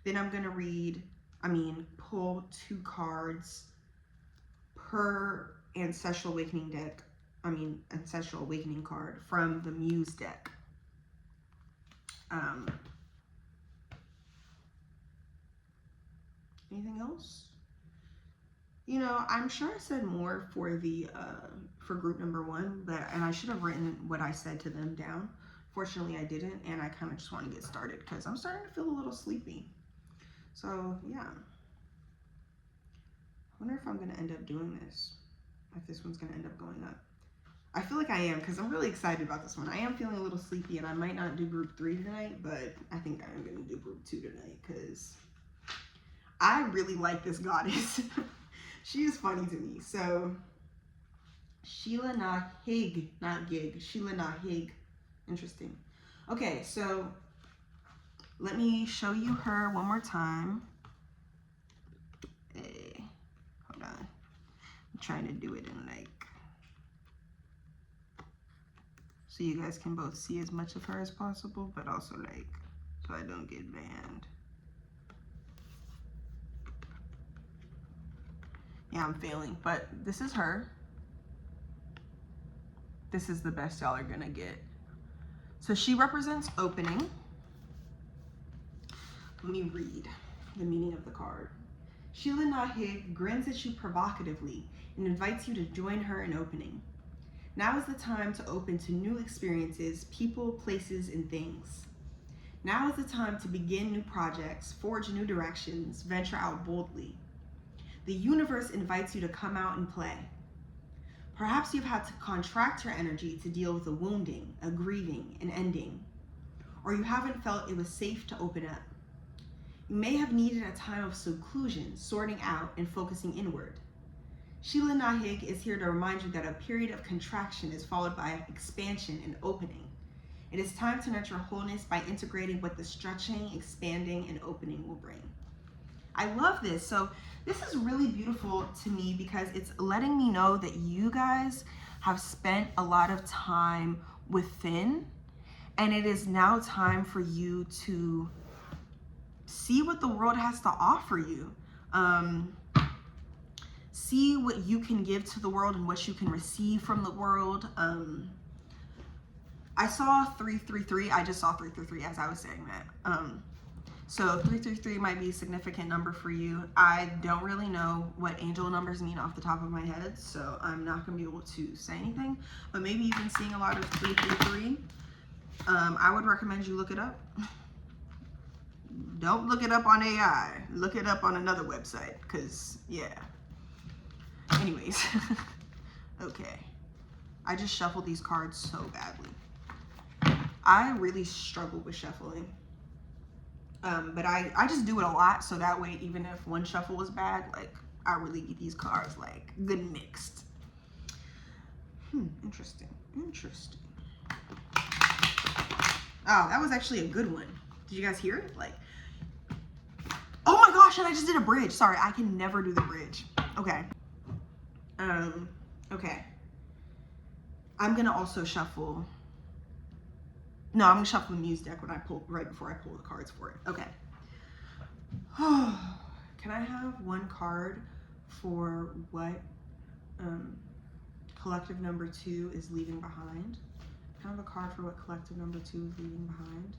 Then I'm going to pull 2 cards per Ancestral Awakening deck. Ancestral Awakening card from the Muse deck. Anything else? You know, I'm sure I said more for the for group number 1, and I should have written what I said to them down. Fortunately, I didn't, and I kind of just want to get started because I'm starting to feel a little sleepy. So yeah, I wonder if I'm going to end up doing this. If this one's going to end up going up. I feel like I am because I'm really excited about this one. I am feeling a little sleepy, and I might not do group 3 tonight, but I think I am going to do group 2 tonight because I really like this goddess. She is funny to me. So Sheila Na Gig, not Gig. Sheila Na Gig. Interesting. Okay, so let me show you her one more time. Hey, hold on. I'm trying to do it in like, so you guys can both see as much of her as possible, but also like, so I don't get banned. Yeah, I'm failing, but this is her. This is the best y'all are gonna get. So she represents opening. Let me read the meaning of the card. Sheila Na Gig grins at you provocatively and invites you to join her in opening. Now is the time to open to new experiences, people, places, and things. Now is the time to begin new projects, forge new directions, venture out boldly. The universe invites you to come out and play. Perhaps you've had to contract your energy to deal with a wounding, a grieving, an ending, or you haven't felt it was safe to open up. You may have needed a time of seclusion, sorting out and focusing inward. Sheila Na Gig is here to remind you that a period of contraction is followed by expansion and opening. It is time to nurture wholeness by integrating what the stretching, expanding, and opening will bring. I love this. So this is really beautiful to me because it's letting me know that you guys have spent a lot of time within, and it is now time for you to see what the world has to offer you. See what you can give to the world and what you can receive from the world. I saw 333. I just saw 333 as I was saying that. So 333 might be a significant number for you. I don't really know what angel numbers mean off the top of my head, so I'm not gonna be able to say anything, but maybe you've been seeing a lot of 333. I would recommend you look it up. Don't look it up on AI. Look it up on another website, because, yeah. Anyways, okay. I just shuffled these cards so badly. I really struggle with shuffling. But I just do it a lot, so that way, even if one shuffle was bad, like, I really get these cards, like, good mixed. Interesting. Interesting. Oh, that was actually a good one. Did you guys hear it? Like, oh my gosh, and I just did a bridge. Sorry, I can never do the bridge. Okay. Okay. I'm gonna also shuffle. No, I'm gonna shuffle the Muse deck when I pull, right before I pull the cards for it. Okay. Can I have one card for what collective number 2 is leaving behind? Can I have a card for what collective number 2 is leaving behind?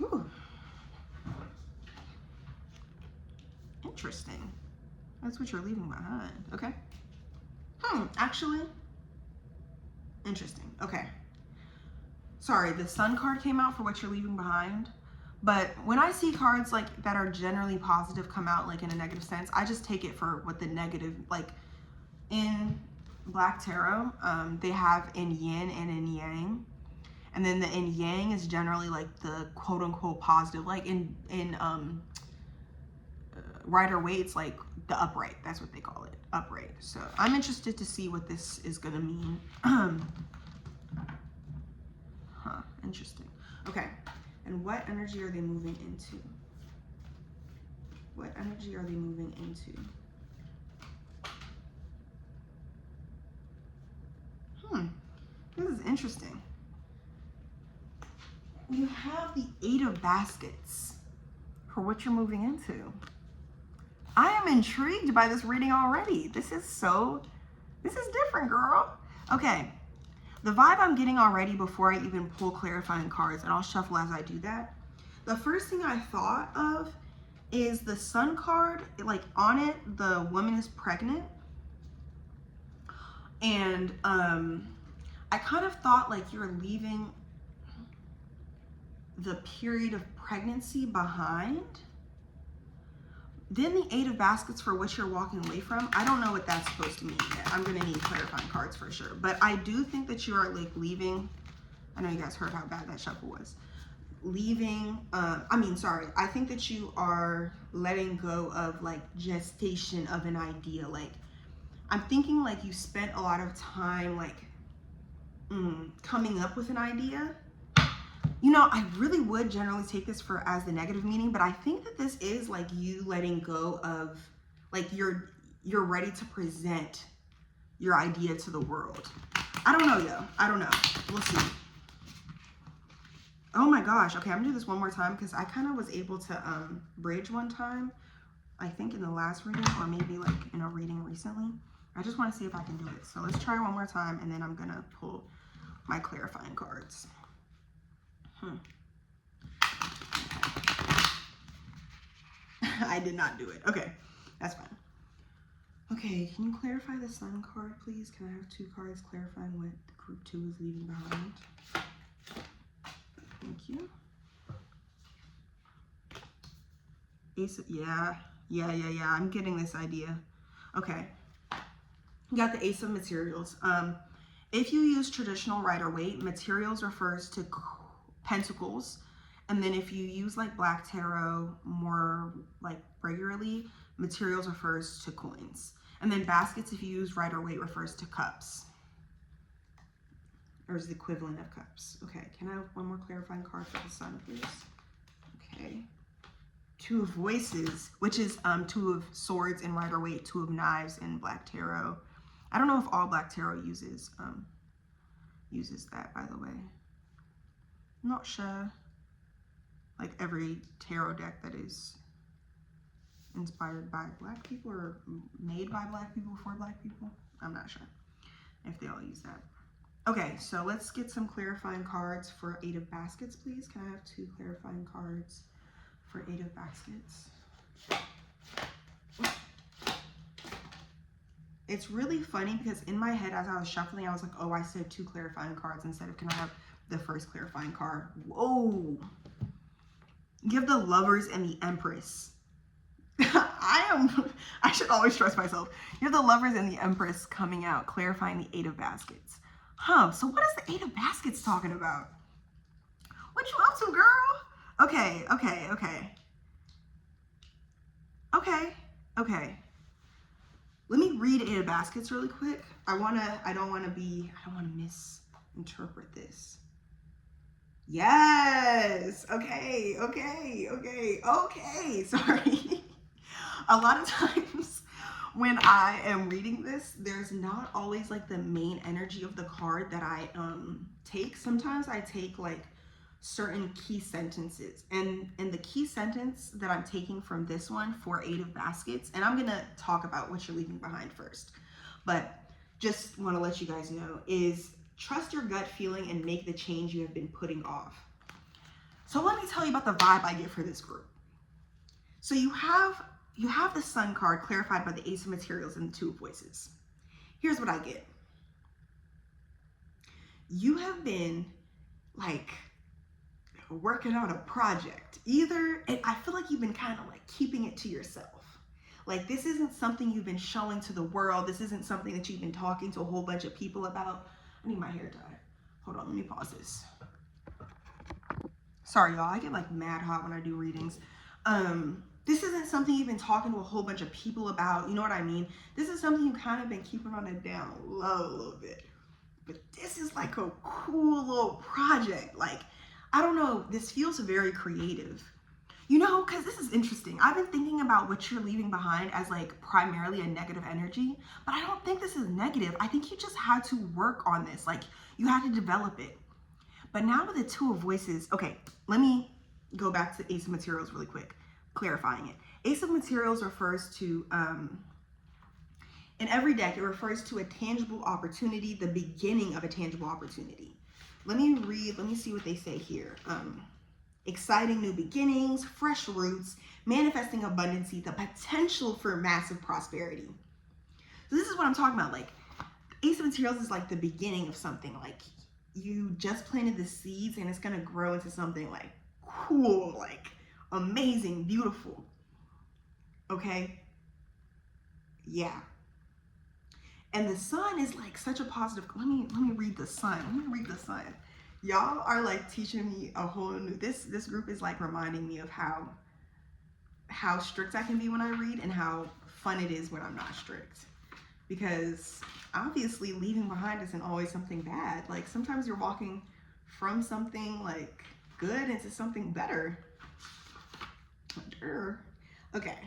Ooh. Interesting. That's what you're leaving behind. Okay. Actually, interesting. Okay. Sorry, the Sun card came out for what you're leaving behind. But when I see cards like that are generally positive come out like in a negative sense, I just take it for what the negative, like in Black Tarot, they have in yin and in yang. And then the in yang is generally like the quote unquote positive, like in Rider-Waite's like the upright, that's what they call it, upright. So I'm interested to see what this is gonna mean. Interesting. Okay, and what energy are they moving into? What energy are they moving into? This is interesting. You have the 8 of Baskets for what you're moving into. I am intrigued by this reading already. This is different, girl. Okay, the vibe I'm getting already before I even pull clarifying cards, and I'll shuffle as I do that. The first thing I thought of is the Sun card, like on it, the woman is pregnant. And I kind of thought like you're leaving the period of pregnancy behind. Then the 8 of Baskets for what you're walking away from. I don't know what that's supposed to mean yet. I'm gonna need clarifying cards for sure. But I do think that you are like leaving. I know you guys heard how bad that shuffle was. I think that you are letting go of like gestation of an idea. Like, I'm thinking like you spent a lot of time like coming up with an idea. You know, I really would generally take this for as the negative meaning, but I think that this is like you letting go of, like, you're ready to present your idea to the world. I don't know, yo. I don't know. We'll see. Oh my gosh. Okay, I'm gonna do this one more time because I kind of was able to bridge one time, I think in the last reading, or maybe like in a reading recently. I just want to see if I can do it. So let's try one more time, and then I'm gonna pull my clarifying cards. I did not do it. Okay, that's fine. Okay, can you clarify the Sun card, please? Can I have 2 cards clarifying what group 2 is leaving behind? Thank you. Ace, yeah. I'm getting this idea. Okay. You got the Ace of Materials. If you use traditional Rider-Waite, Materials refers to pentacles. And then if you use like Black Tarot more like regularly, Materials refers to coins. And then baskets, if you use Rider-Waite, refers to cups. Or is the equivalent of cups. Okay, can I have one more clarifying card for the Sun, please? Okay. 2 of Voices, which is 2 of Swords in Rider-Waite, 2 of Knives in Black Tarot. I don't know if all Black Tarot uses that, by the way. I'm not sure. Like every tarot deck that is inspired by Black people or made by Black people for Black people. I'm not sure if they all use that. Okay, so let's get some clarifying cards for 8 of Baskets, please. Can I have 2 clarifying cards for 8 of Baskets? It's really funny because in my head, as I was shuffling, I was like, oh, I said 2 clarifying cards instead of, can I have the first clarifying card? Whoa. You have the Lovers and the Empress. I should always trust myself. You have the Lovers and the Empress coming out, clarifying the 8 of Baskets. So what is the 8 of Baskets talking about? What you up to, girl? Okay. Let me read 8 of Baskets really quick. I don't want to misinterpret this. Yes. Okay. Sorry. A lot of times when I am reading this, there's not always like the main energy of the card that I take. Sometimes I take like certain key sentences, and the key sentence that I'm taking from this one for 8 of Baskets, and I'm gonna talk about what you're leaving behind first, but just want to let you guys know, is trust your gut feeling and make the change you have been putting off. So let me tell you about the vibe I get for this group. So you have the Sun card clarified by the Ace of Materials and the 2 of Voices. Here's what I get. You have been like working on a project. I feel like you've been kind of like keeping it to yourself. Like this isn't something you've been showing to the world. This isn't something that you've been talking to a whole bunch of people about. I need my hair tied. Hold on, let me pause this. Sorry, y'all. I get like mad hot when I do readings. This isn't something you've been talking to a whole bunch of people about. You know what I mean? This is something you've kind of been keeping on a down low a little bit. But this is like a cool little project. Like, I don't know. This feels very creative. You know, because this is interesting. I've been thinking about what you're leaving behind as like primarily a negative energy, but I don't think this is negative. I think you just had to work on this. Like you had to develop it. But now with the 2 of Voices, okay, let me go back to Ace of Materials really quick, clarifying it. Ace of Materials refers to, in every deck, it refers to a tangible opportunity, the beginning of a tangible opportunity. Let me see what they say here. Exciting new beginnings, fresh roots, manifesting abundancy, the potential for massive prosperity. So this is what I'm talking about. Like Ace of Materials is like the beginning of something. Like you just planted the seeds and it's going to grow into something like cool, like amazing, beautiful. Okay. Yeah. And the Sun is like such a positive. Let me read the Sun. Y'all are like teaching me a whole new, this group is like reminding me of how strict I can be when I read and how fun it is when I'm not strict. Because obviously leaving behind isn't always something bad. Like sometimes you're walking from something like good into something better. Okay.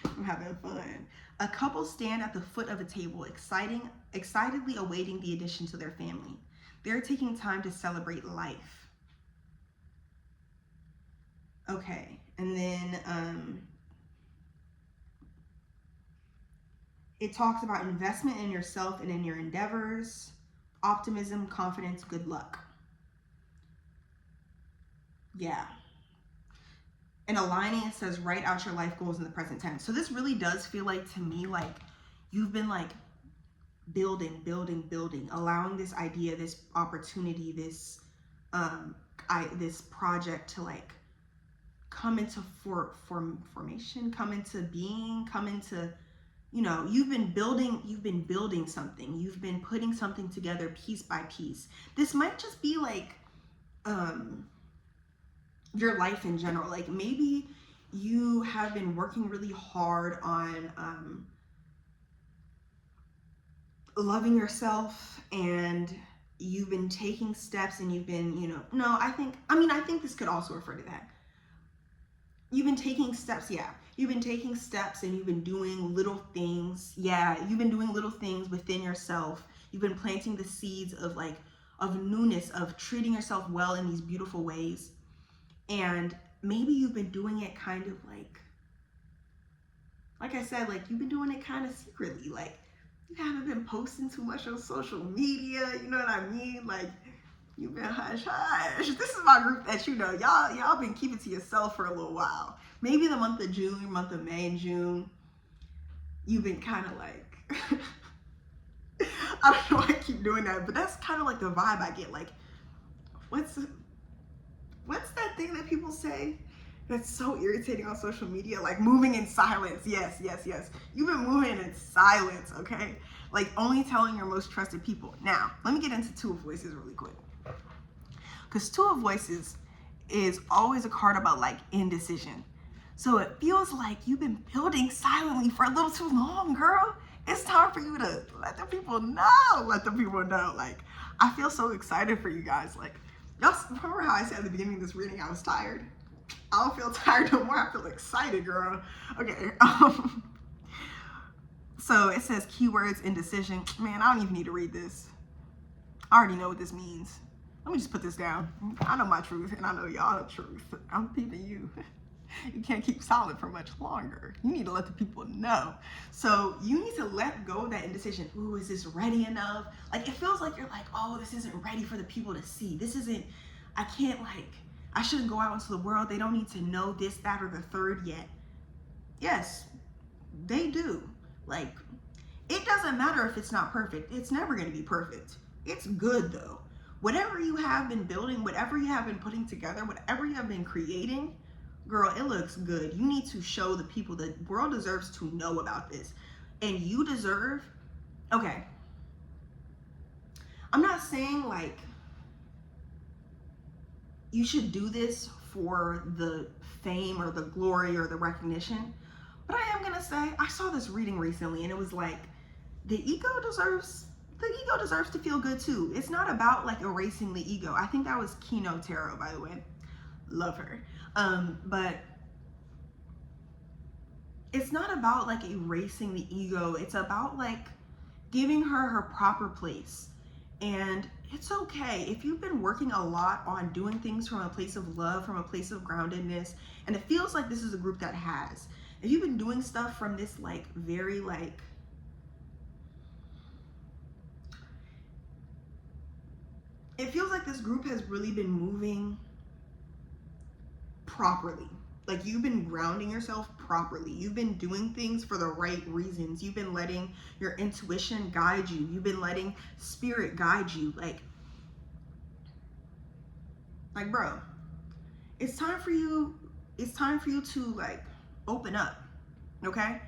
I'm having fun. A couple stand at the foot of a table, excitedly awaiting the addition to their family. They're taking time to celebrate life. Okay, and then it talks about investment in yourself and in your endeavors, optimism, confidence, good luck. Yeah. And aligning, it says write out your life goals in the present tense. So this really does feel like to me like you've been like building, allowing this idea, this opportunity, this this project to like come into formation, come into being, come into, you know, you've been building something, you've been putting something together piece by piece. This might just be like your life in general. Like maybe you have been working really hard on loving yourself, and you've been taking steps, and you've been, you know, no, I think this could also refer to that. You've been taking steps, yeah. You've been taking steps and you've been doing little things. Yeah, you've been doing little things within yourself. You've been planting the seeds of like, of newness, of treating yourself well in these beautiful ways. And maybe you've been doing it kind of like I said, like you've been doing it kind of secretly. Like you haven't been posting too much on social media, you know what I mean? Like you've been hush hush. This is my group that, you know, y'all been keeping to yourself for a little while. Maybe the month of June, month of May and June, you've been kind of like, I don't know why I keep doing that, but that's kind of like the vibe I get. Like, what's that thing that people say that's so irritating on social media? Like moving in silence. Yes. You've been moving in silence, okay? Like only telling your most trusted people. Now, let me get into Two of Voices really quick. Because Two of Voices is always a card about like indecision. So it feels like you've been building silently for a little too long, girl. It's time for you to let the people know. Like, I feel so excited for you guys. Like, y'all remember how I said at the beginning of this reading I was tired? I don't feel tired no more. I feel excited, girl. Okay. So it says keywords, indecision. Man, I don't even need to read this. I already know what this means. Let me just put this down. I know my truth, and I know y'all the truth. I'm peeping you. You can't keep silent for much longer. You need to let the people know. So you need to let go of that indecision. Ooh, is this ready enough? Like, it feels like you're like, oh, this isn't ready for the people to see. This isn't, I can't, like, I shouldn't go out into the world. They don't need to know this, that, or the third yet. Yes, they do. Like, it doesn't matter if it's not perfect. It's never going to be perfect. It's good, though. Whatever you have been building, whatever you have been putting together, whatever you have been creating, girl, it looks good. You need to show the people. The world deserves to know about this. And you deserve, okay, I'm not saying like you should do this for the fame or the glory or the recognition, but I am gonna say, I saw this reading recently and it was like, the ego deserves to feel good too. It's not about like erasing the ego. I think that was Kino Tarot, by the way. Love her. But it's not about like erasing the ego. It's about like giving her proper place. And it's okay if you've been working a lot on doing things from a place of love, from a place of groundedness, and it feels like this is a group that has. If you've been doing stuff from this like very like, it feels like this group has really been moving properly. Like you've been grounding yourself properly. You've been doing things for the right reasons. You've been letting your intuition guide you. You've been letting spirit guide you. Like bro, it's time for you to like open up. Okay?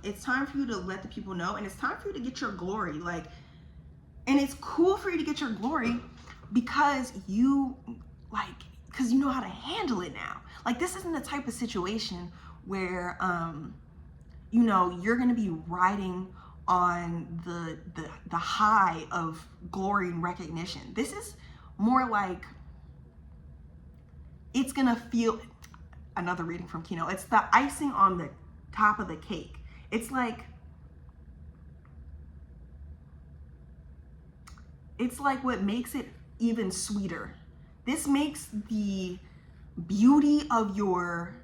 It's time for you to let the people know, and it's time for you to get your glory. Like, and it's cool for you to get your glory, because you know how to handle it now. Like, this isn't the type of situation where you're going to be riding on the high of glory and recognition. This is more like, it's going to feel, another reading from Kino, it's the icing on the top of the cake. It's like what makes it even sweeter. This makes the beauty of your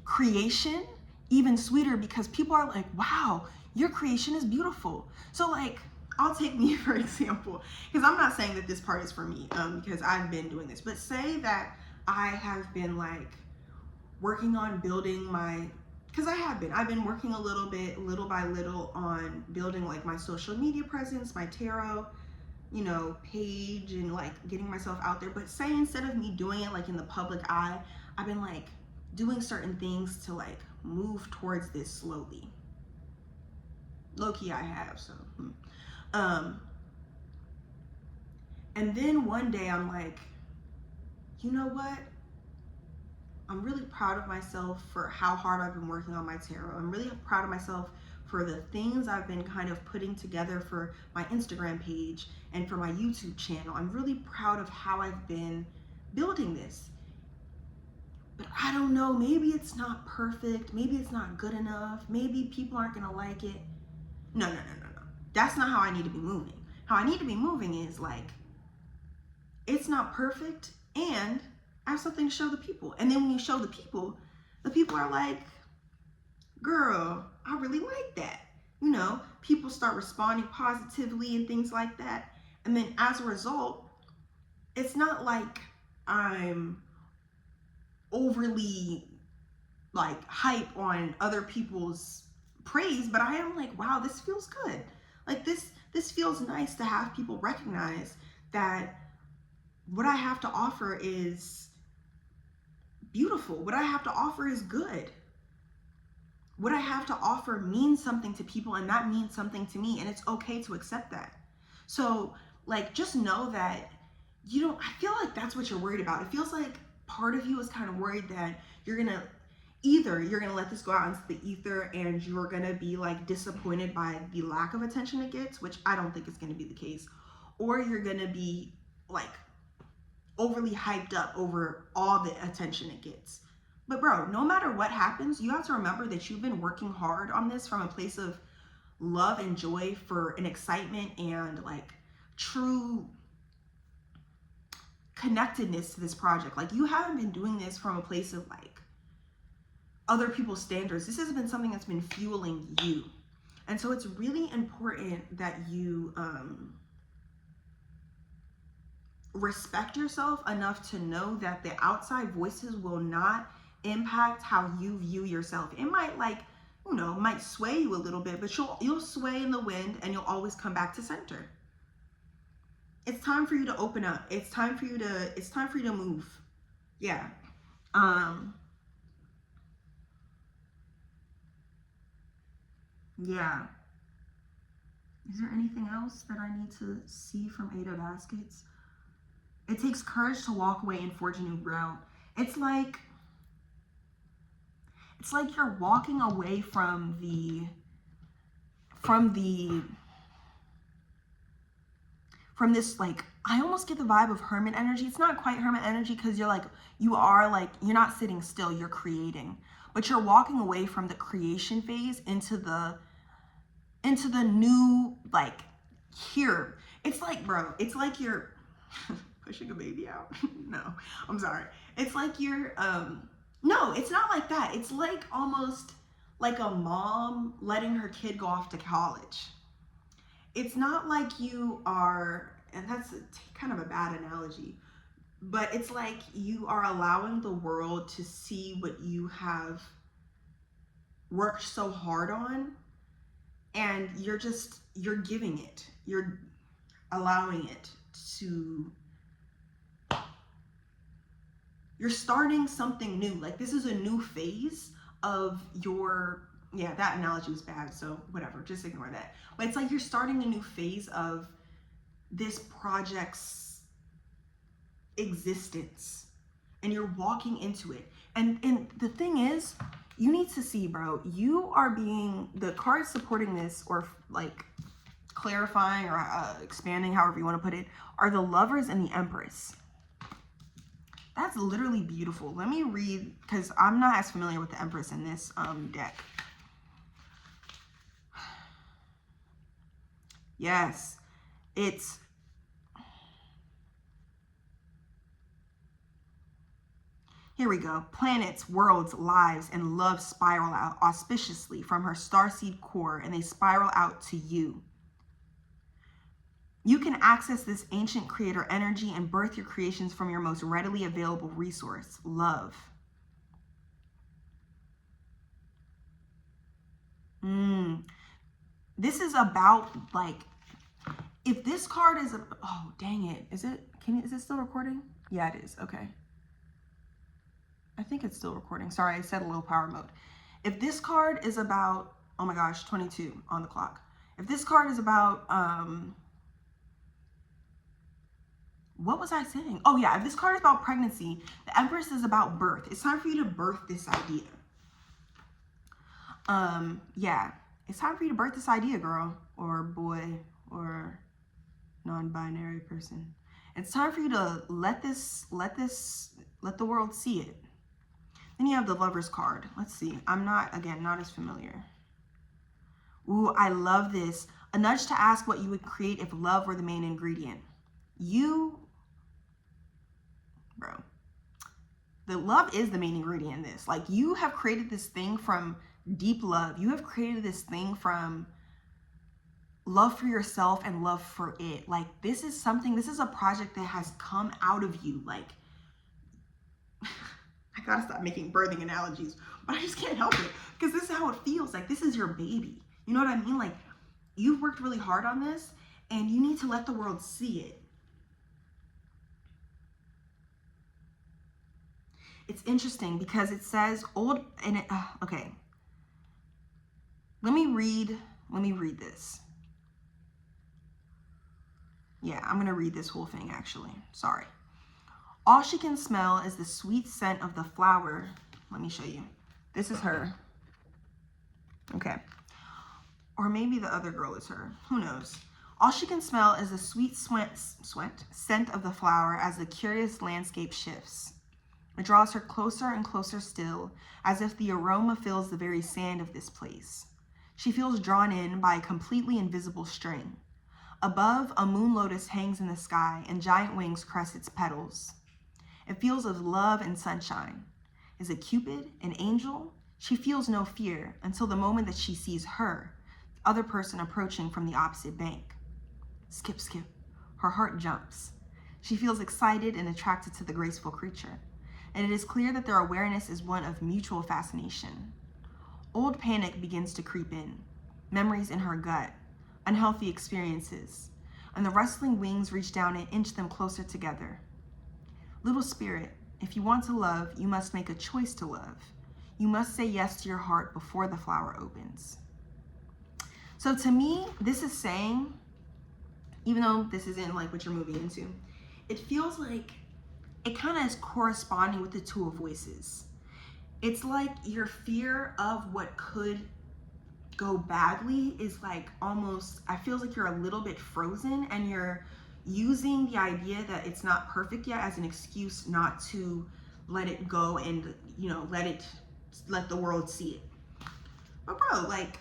creation even sweeter, because people are like, wow, your creation is beautiful. So like, I'll take me for example, because I'm not saying that this part is for me, because I've been doing this, but say that I have been like working on building my, because I've been working a little by little on building like my social media presence, my tarot, page, and like getting myself out there. But say instead of me doing it like in the public eye, I've been like doing certain things to like move towards this slowly. Low-key I have, so. And then one day I'm like, you know what? I'm really proud of myself for how hard I've been working on my tarot. I'm really proud of myself for the things I've been kind of putting together for my Instagram page and for my YouTube channel. I'm really proud of how I've been building this. But I don't know, maybe it's not perfect. Maybe it's not good enough. Maybe people aren't gonna like it. No. That's not how I need to be moving. How I need to be moving is like, it's not perfect, and I have something to show the people. And then when you show the people are like, girl, I really like that. People start responding positively and things like that. And then as a result, it's not like I'm overly like hype on other people's praise, but I am like, wow, this feels good. Like this feels nice to have people recognize that what I have to offer is beautiful. What I have to offer is good. What I have to offer means something to people, and that means something to me, and it's okay to accept that. So like, just know that I feel like that's what you're worried about. It feels like part of you is kind of worried that you're gonna let this go out into the ether and you're gonna be like disappointed by the lack of attention it gets, which I don't think is gonna be the case, or you're gonna be like overly hyped up over all the attention it gets. But bro, no matter what happens, you have to remember that you've been working hard on this from a place of love and joy, for an excitement and like true connectedness to this project. Like, you haven't been doing this from a place of like other people's standards. This has been something that's been fueling you. And so it's really important that you respect yourself enough to know that the outside voices will not impact how you view yourself. It might might sway you a little bit, but you'll sway in the wind and you'll always come back to center. It's time for you to open up. It's time for you to move. Yeah. Yeah. Is there anything else that I need to see from Eight of Baskets? It takes courage to walk away and forge a new route. It's like you're walking away from this, like, I almost get the vibe of hermit energy. It's not quite hermit energy, because you're not sitting still, you're creating. But you're walking away from the creation phase into the new, like, here. It's like, bro, it's like you're pushing a baby out. No, I'm sorry. It's like you're, no, it's not like that. It's like almost like a mom letting her kid go off to college. It's not like you are, and that's kind of a bad analogy, but it's like you are allowing the world to see what you have worked so hard on, and you're giving it, you're allowing it to, you're starting something new. Like, this is a new phase of your, yeah, that analogy was bad, so whatever, just ignore that. But it's like you're starting a new phase of this project's existence, and you're walking into it. And the thing is, you need to see, bro, you are being, the cards supporting this, or like clarifying or expanding, however you want to put it, are the Lovers and the Empress. That's literally beautiful. Let me read, because I'm not as familiar with the Empress in this deck. Yes, it's, here we go. Planets, worlds, lives, and love spiral out auspiciously from her starseed core, and they spiral out to you. You can access this ancient creator energy and birth your creations from your most readily available resource, love. This is about, like, if this card is, oh, dang it. Is it still recording? Yeah, it is. Okay. I think it's still recording. Sorry, I set a low power mode. If this card is about, oh my gosh, 22 on the clock. If this card is about, what was I saying? Oh yeah, if this card is about pregnancy, the Empress is about birth. It's time for you to birth this idea. Yeah, it's time for you to birth this idea, girl, or boy, or non-binary person. It's time for you to let the world see it. Then you have the Lover's card. Let's see. I'm not as familiar. Ooh, I love this. A nudge to ask what you would create if love were the main ingredient. Bro, the love is the main ingredient in this. Like, you have created this thing from deep love. You have created this thing from love for yourself and love for it. Like, this is a project that has come out of you. Like, I gotta stop making birthing analogies, but I just can't help it, because this is how it feels. Like, this is your baby. You know what I mean? Like, you've worked really hard on this, and you need to let the world see it. It's interesting because it says okay. Let me read this. Yeah, I'm gonna read this whole thing actually. Sorry. All she can smell is the sweet scent of the flower. Let me show you. This is her. Okay. Or maybe the other girl is her. Who knows? All she can smell is the sweet scent of the flower as the curious landscape shifts. It draws her closer and closer still, as if the aroma fills the very sand of this place. She feels drawn in by a completely invisible string. Above, a moon lotus hangs in the sky, and giant wings caress its petals. It feels of love and sunshine. Is it Cupid, an angel? She feels no fear until the moment that she sees her, the other person approaching from the opposite bank. Skip, skip. Her heart jumps. She feels excited and attracted to the graceful creature, and it is clear that their awareness is one of mutual fascination. Old panic begins to creep in, memories in her gut, unhealthy experiences, and the rustling wings reach down and inch them closer together. Little spirit, if you want to love, you must make a choice to love. You must say yes to your heart before the flower opens. So to me, this is saying, even though this isn't like what you're moving into, it feels like it kind of is corresponding with the Two of Voices. It's like your fear of what could go badly is like almost, I feel like you're a little bit frozen, and you're using the idea that it's not perfect yet as an excuse not to let it go and, you know, let the world see it. But bro, like,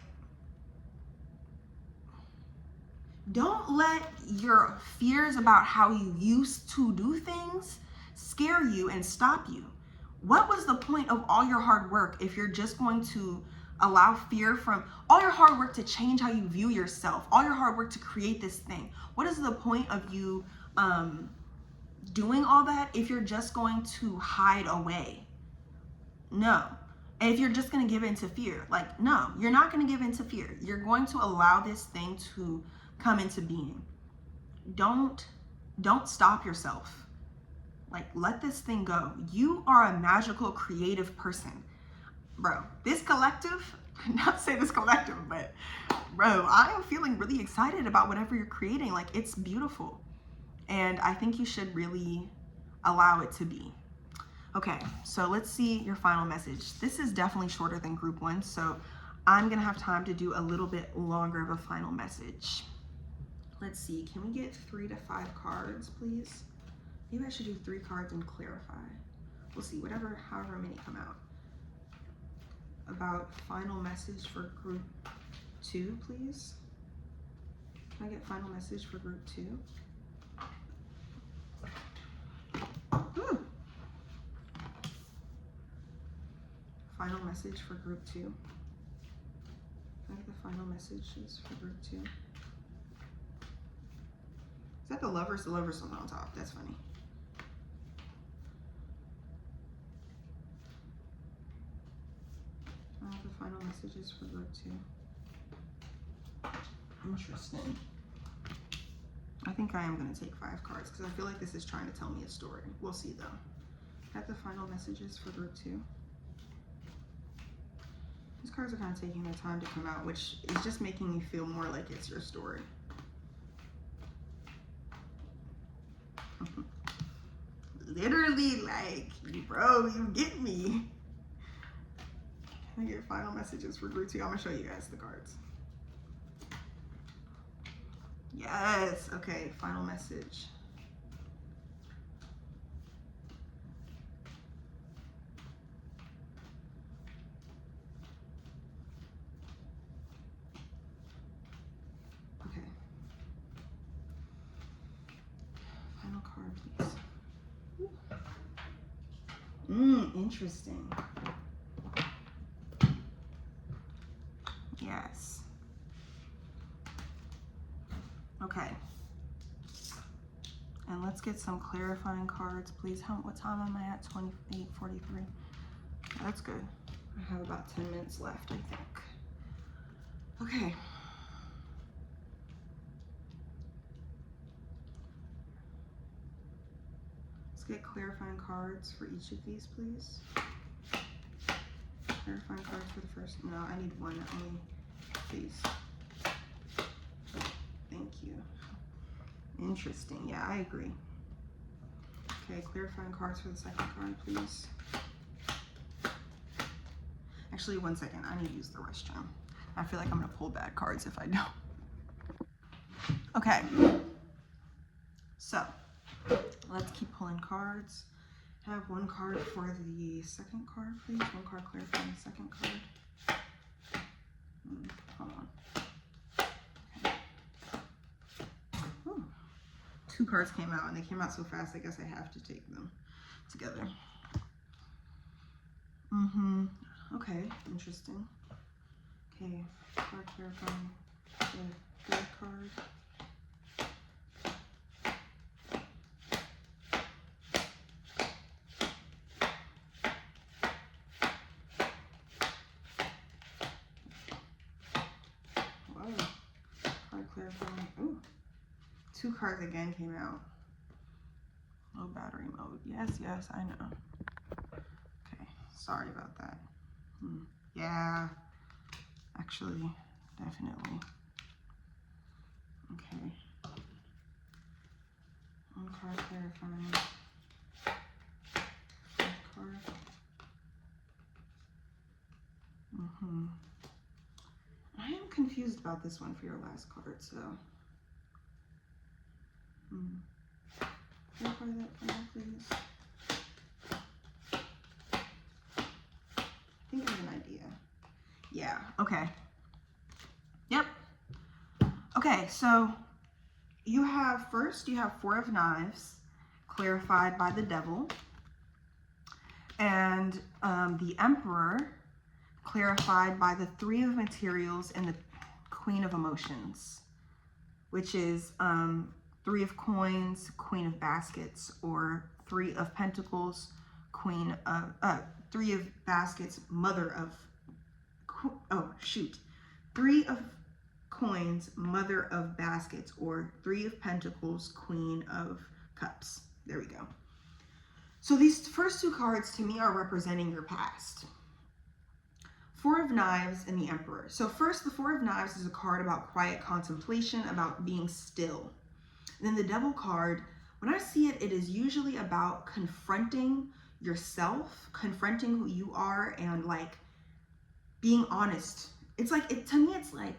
don't let your fears about how you used to do things scare you and stop you. What was the point of all your hard work if you're just going to allow fear from all your hard work to change how you view yourself, all your hard work to create this thing? What is the point of you doing all that if you're just going to hide away? No. And if you're just going to give in to fear, like, no, you're not going to give in to fear. You're going to allow this thing to come into being. Don't stop yourself. Like, let this thing go. You are a magical, creative person. Bro, this collective, not say this collective, but bro, I am feeling really excited about whatever you're creating. Like, it's beautiful. And I think you should really allow it to be. Okay, so let's see your final message. This is definitely shorter than group 1, so I'm gonna have time to do a little bit longer of a final message. Let's see, can we get 3 to 5 cards, please? Maybe I should do 3 cards and clarify. We'll see, however many come out. About final message for group 2, please. Can I get final message for group 2? Ooh. Final message for group 2. Can I get the final messages for group 2? Is that the Lovers? The Lovers on top. That's funny. The final messages for group 2. Interesting. I think I am going to take 5 cards because I feel like this is trying to tell me a story. We'll see though. Got the final messages for group 2. These cards are kind of taking their time to come out, which is just making me feel more like it's your story. Literally, like, bro, you get me. Can I get final messages for group 2? I'm gonna show you guys the cards. Yes, okay, final message. Okay. Final card, please. Interesting. Yes. Okay. And let's get some clarifying cards, please. What time am I at? 28:43. That's good. I have about 10 minutes left, I think. Okay. Let's get clarifying cards for each of these, please. Clarifying cards for the first. No, I need one only, please. Thank you. Interesting. Yeah, I agree. Okay, clarifying cards for the second card, please. Actually, 1 second. I need to use the restroom. I feel like I'm going to pull bad cards if I don't. Okay. So, let's keep pulling cards. Have 1 card for the second card, please. 1 card clarifying the second card. Hold on. Okay. Ooh. 2 cards came out, and they came out so fast, I guess I have to take them together. Okay, interesting. Okay, card clarifying the 3rd card. Clarifying. Ooh, 2 cards again came out. Low battery mode. Yes, I know. Okay, sorry about that. Yeah, actually, definitely. Okay. 1 card clarifying. 4th card. I am confused about this one for your last card, so. Clarify that for me, please. I think I have an idea. Yeah, okay. Yep. Okay, so you have 4 of Knives, clarified by the Devil, and the Emperor, clarified by the 3 of Materials and the Queen of Emotions, which is 3 of Coins, Queen of Baskets, or 3 of Pentacles, Queen of 3 of Baskets, Mother of 3 of Coins, Mother of Baskets, or 3 of Pentacles, Queen of Cups. There we go. So these first 2 cards to me are representing your past. 4 of Knives and the Emperor. So first, the 4 of Knives is a card about quiet contemplation, about being still. And then the Devil card when I see it, it is usually about confronting yourself, confronting who you are, and like being honest. It's like, to me, it's like,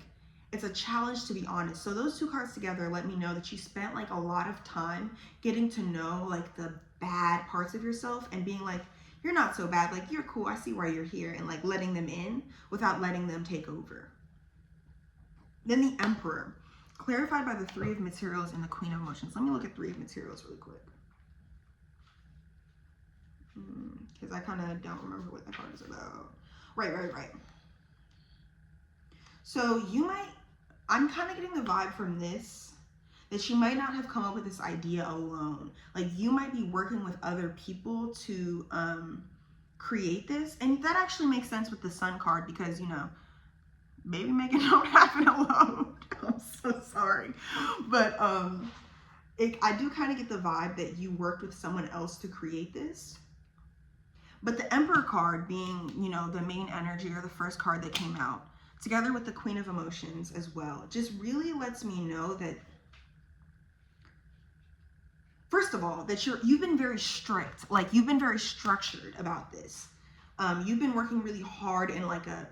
it's a challenge to be honest. So those two cards together let me know that you spent like a lot of time getting to know like the bad parts of yourself and being like, you're not so bad, like you're cool, I see why you're here, and like letting them in without letting them take over. Then the Emperor, clarified by the Three of Materials and the Queen of Emotions. Let me look at Three of Materials really quick, because I kind of don't remember what that card is about. Right. So you might, I'm kind of getting the vibe from this that you might not have come up with this idea alone. Like you might be working with other people to create this. And that actually makes sense with the Sun card because, you know, maybe make it don't happen alone. I'm so sorry. But I do kind of get the vibe that you worked with someone else to create this. But the Emperor card being, you know, the main energy or the first card that came out, together with the Queen of Emotions as well, just really lets me know that, first of all, that you've been very strict, like you've been very structured about this. You've been working really hard in like a,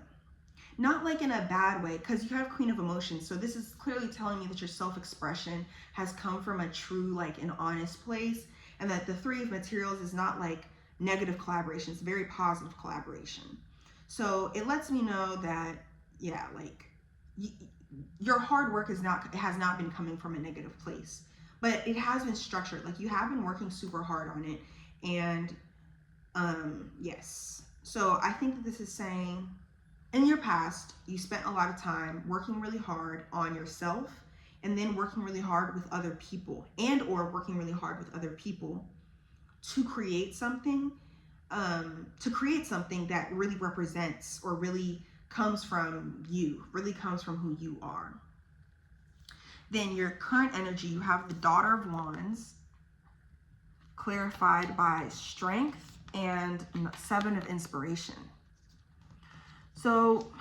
not like in a bad way, because you have Queen of Emotions. So this is clearly telling me that your self-expression has come from a true, like an honest place, and that the Three of Materials is not like negative collaboration, it's very positive collaboration. So it lets me know that, yeah, like your hard work has not been coming from a negative place, but it has been structured. Like you have been working super hard on it. And yes, so I think that this is saying in your past, you spent a lot of time working really hard on yourself and then working really hard with other people, and or working really hard with other people to create something that really represents or really comes from you, really comes from who you are. Then your current energy, you have the Daughter of Wands, clarified by Strength and Seven of Inspiration. So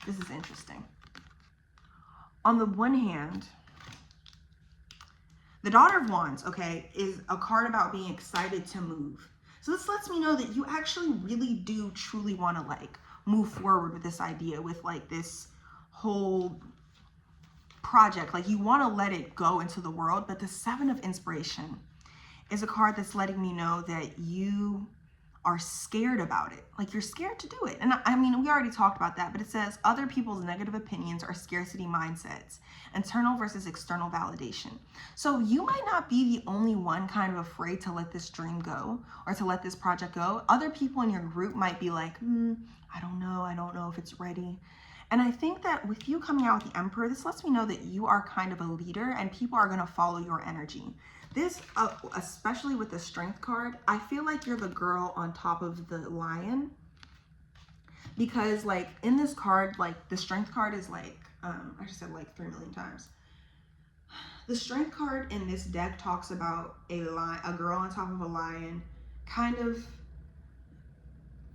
this is interesting. On the one hand, the Daughter of Wands, okay, is a card about being excited to move. So this lets me know that you actually really do truly want to like move forward with this idea, with like this whole project. Like you want to let it go into the world. But the Seven of Inspiration is a card that's letting me know that you are scared about it. Like you're scared to do it. And I mean, we already talked about that, but it says other people's negative opinions are scarcity mindsets, internal versus external validation. So you might not be the only one kind of afraid to let this dream go or to let this project go. Other people in your group might be like, I don't know if it's ready. And I think that with you coming out with the Emperor, this lets me know that you are kind of a leader and people are going to follow your energy. This, especially with the Strength card, I feel like you're the girl on top of the lion. Because like in this card, like the Strength card is like, I just said like 3 million times. The Strength card in this deck talks about a girl on top of a lion, kind of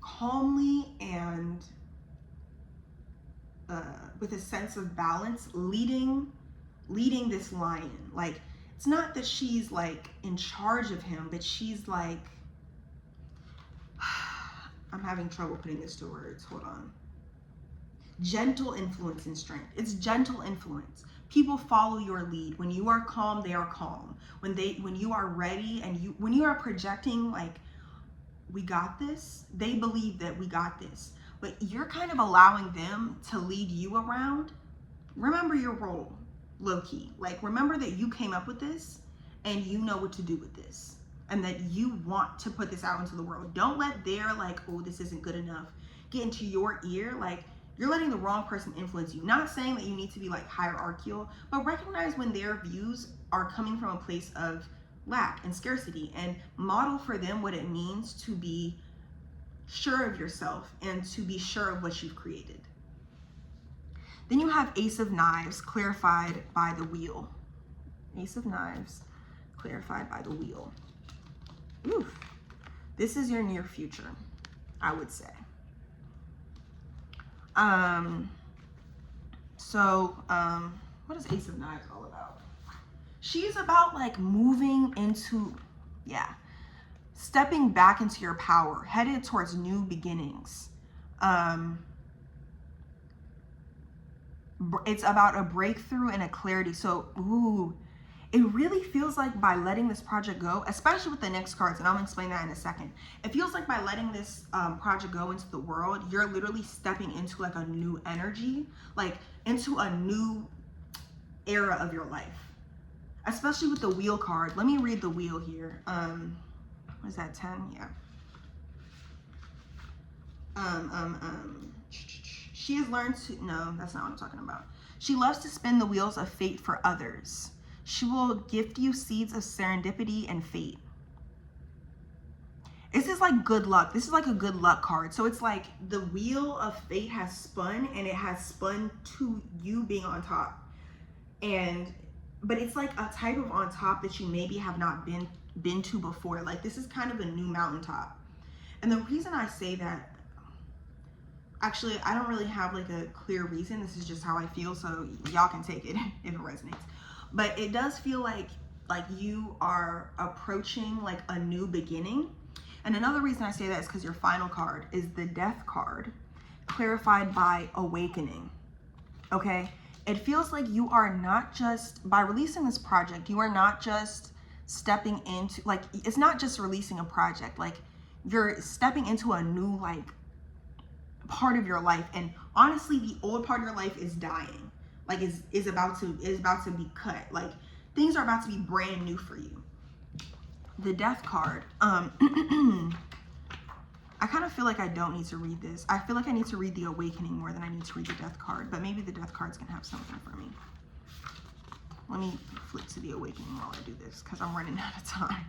calmly and with a sense of balance, leading this lion. Like, it's not that she's like in charge of him, but she's like, I'm having trouble putting this to words. Hold on. Gentle influence and strength. It's gentle influence. People follow your lead. When you are calm, they are calm. When you are ready and when you are projecting like, we got this, they believe that we got this. But you're kind of allowing them to lead you around. Remember your role. Low key, like remember that you came up with this and you know what to do with this and that you want to put this out into the world. Don't let their like, oh, this isn't good enough, get into your ear. Like you're letting the wrong person influence you. Not saying that you need to be like hierarchical, but recognize when their views are coming from a place of lack and scarcity, and model for them what it means to be sure of yourself and to be sure of what you've created. Then you have Ace of Knives, clarified by the Wheel. Ace of Knives, clarified by the Wheel. Oof. This is your near future, I would say. What is Ace of Knives all about? She's about like moving into, yeah, stepping back into your power, headed towards new beginnings. It's about a breakthrough and a clarity. So, ooh, it really feels like by letting this project go, especially with the next cards, and I'm gonna explain that in a second. It feels like by letting this project go into the world, you're literally stepping into like a new energy, like into a new era of your life. Especially with the wheel card. Let me read the wheel here. What is that, 10? Yeah. She has learned to, no, that's not what I'm talking about. She loves to spin the wheels of fate for others. She will gift you seeds of serendipity and fate. This is like good luck. This is like a good luck card. So it's like the wheel of fate has spun, and it has spun to you being on top. But it's like a type of on top that you maybe have not been to before. Like this is kind of a new mountaintop. And the reason I say that, actually, I don't really have like a clear reason. This is just how I feel, so y'all can take it if it resonates. But it does feel like you are approaching like a new beginning. And another reason I say that is because your final card is the Death card, clarified by awakening. Okay? It feels like you are not just, by releasing this project, you are not just stepping into, like, it's not just releasing a project. Like, you're stepping into a new, like, part of your life. And honestly, the old part of your life is dying. Like, is about to be cut. Like, things are about to be brand new for you. The Death card. I kind of feel like I don't need to read this. I feel like I need to read the Awakening more than I need to read the Death card, but maybe the Death card's gonna have something for me. Let me flip to the Awakening while I do this, because I'm running out of time.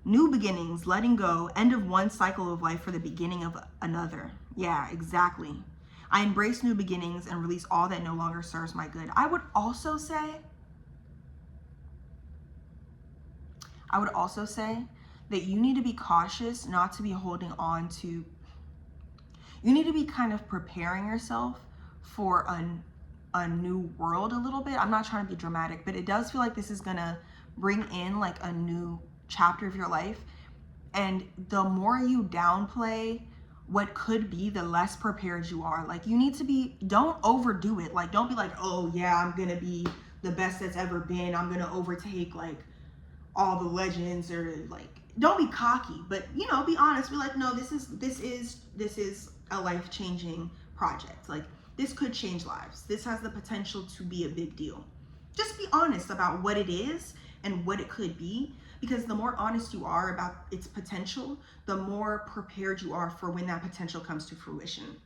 New beginnings, letting go, end of one cycle of life for the beginning of another. Yeah, exactly. I embrace new beginnings and release all that no longer serves my good. I would also say that you need to be cautious not to be holding on to, you need to be kind of preparing yourself for a new world a little bit. I'm not trying to be dramatic, but it does feel like this is gonna bring in like a new chapter of your life. And the more you downplay what could be, the less prepared you are. Like you need to be, don't overdo it. Like don't be like, oh yeah, I'm gonna be the best that's ever been. I'm gonna overtake like all the legends, or like, don't be cocky, but you know, be honest. Be like, no, this is a life-changing project. Like this could change lives. This has the potential to be a big deal. Just be honest about what it is and what it could be, because the more honest you are about its potential, the more prepared you are for when that potential comes to fruition.